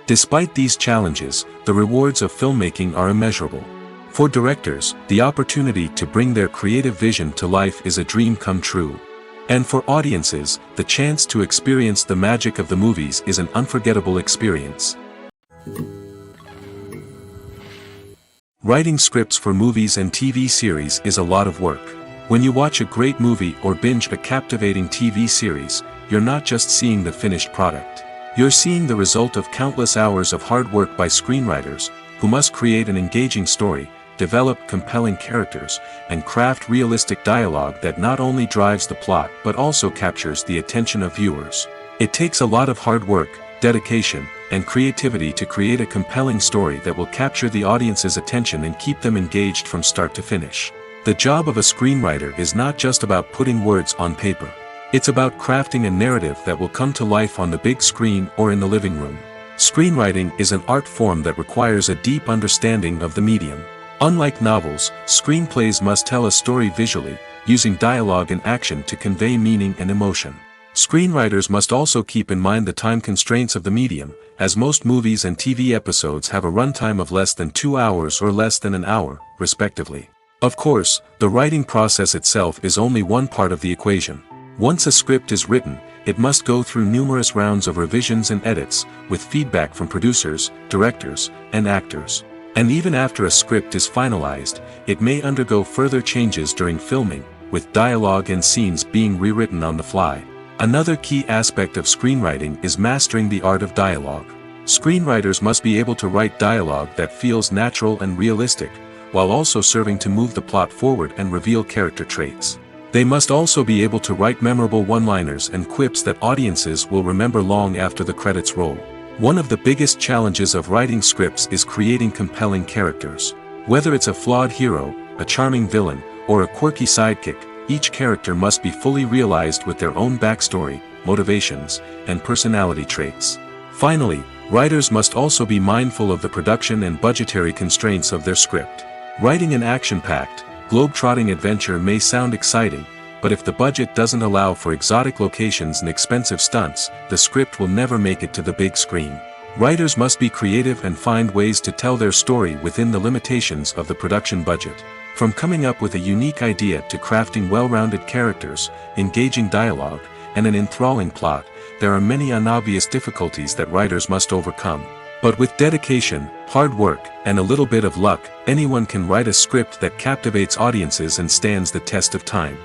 Despite these challenges, the rewards of filmmaking are immeasurable. For directors, the opportunity to bring their creative vision to life is a dream come true. And for audiences, the chance to experience the magic of the movies is an unforgettable experience. Writing scripts for movies and TV series is a lot of work. When you watch a great movie or binge a captivating TV series, you're not just seeing the finished product. You're seeing the result of countless hours of hard work by screenwriters, who must create an engaging story, develop compelling characters, and craft realistic dialogue that not only drives the plot but also captures the attention of viewers. It takes a lot of hard work, dedication, and creativity to create a compelling story that will capture the audience's attention and keep them engaged from start to finish. The job of a screenwriter is not just about putting words on paper. It's about crafting a narrative that will come to life on the big screen or in the living room. Screenwriting is an art form that requires a deep understanding of the medium. Unlike novels, screenplays must tell a story visually, using dialogue and action to convey meaning and emotion. Screenwriters must also keep in mind the time constraints of the medium, as most movies and TV episodes have a runtime of less than 2 hours or less than an hour, respectively. Of course, the writing process itself is only one part of the equation. Once a script is written, it must go through numerous rounds of revisions and edits, with feedback from producers, directors, and actors. And even after a script is finalized, it may undergo further changes during filming, with dialogue and scenes being rewritten on the fly. Another key aspect of screenwriting is mastering the art of dialogue. Screenwriters must be able to write dialogue that feels natural and realistic, while also serving to move the plot forward and reveal character traits. They must also be able to write memorable one-liners and quips that audiences will remember long after the credits roll. One of the biggest challenges of writing scripts is creating compelling characters. Whether it's a flawed hero, a charming villain, or a quirky sidekick, each character must be fully realized with their own backstory, motivations, and personality traits. Finally, writers must also be mindful of the production and budgetary constraints of their script. Writing an action-packed, globe-trotting adventure may sound exciting, but if the budget doesn't allow for exotic locations and expensive stunts, the script will never make it to the big screen. Writers must be creative and find ways to tell their story within the limitations of the production budget. From coming up with a unique idea to crafting well-rounded characters, engaging dialogue, and an enthralling plot, there are many unobvious difficulties that writers must overcome. But with dedication, hard work, and a little bit of luck, anyone can write a script that captivates audiences and stands the test of time.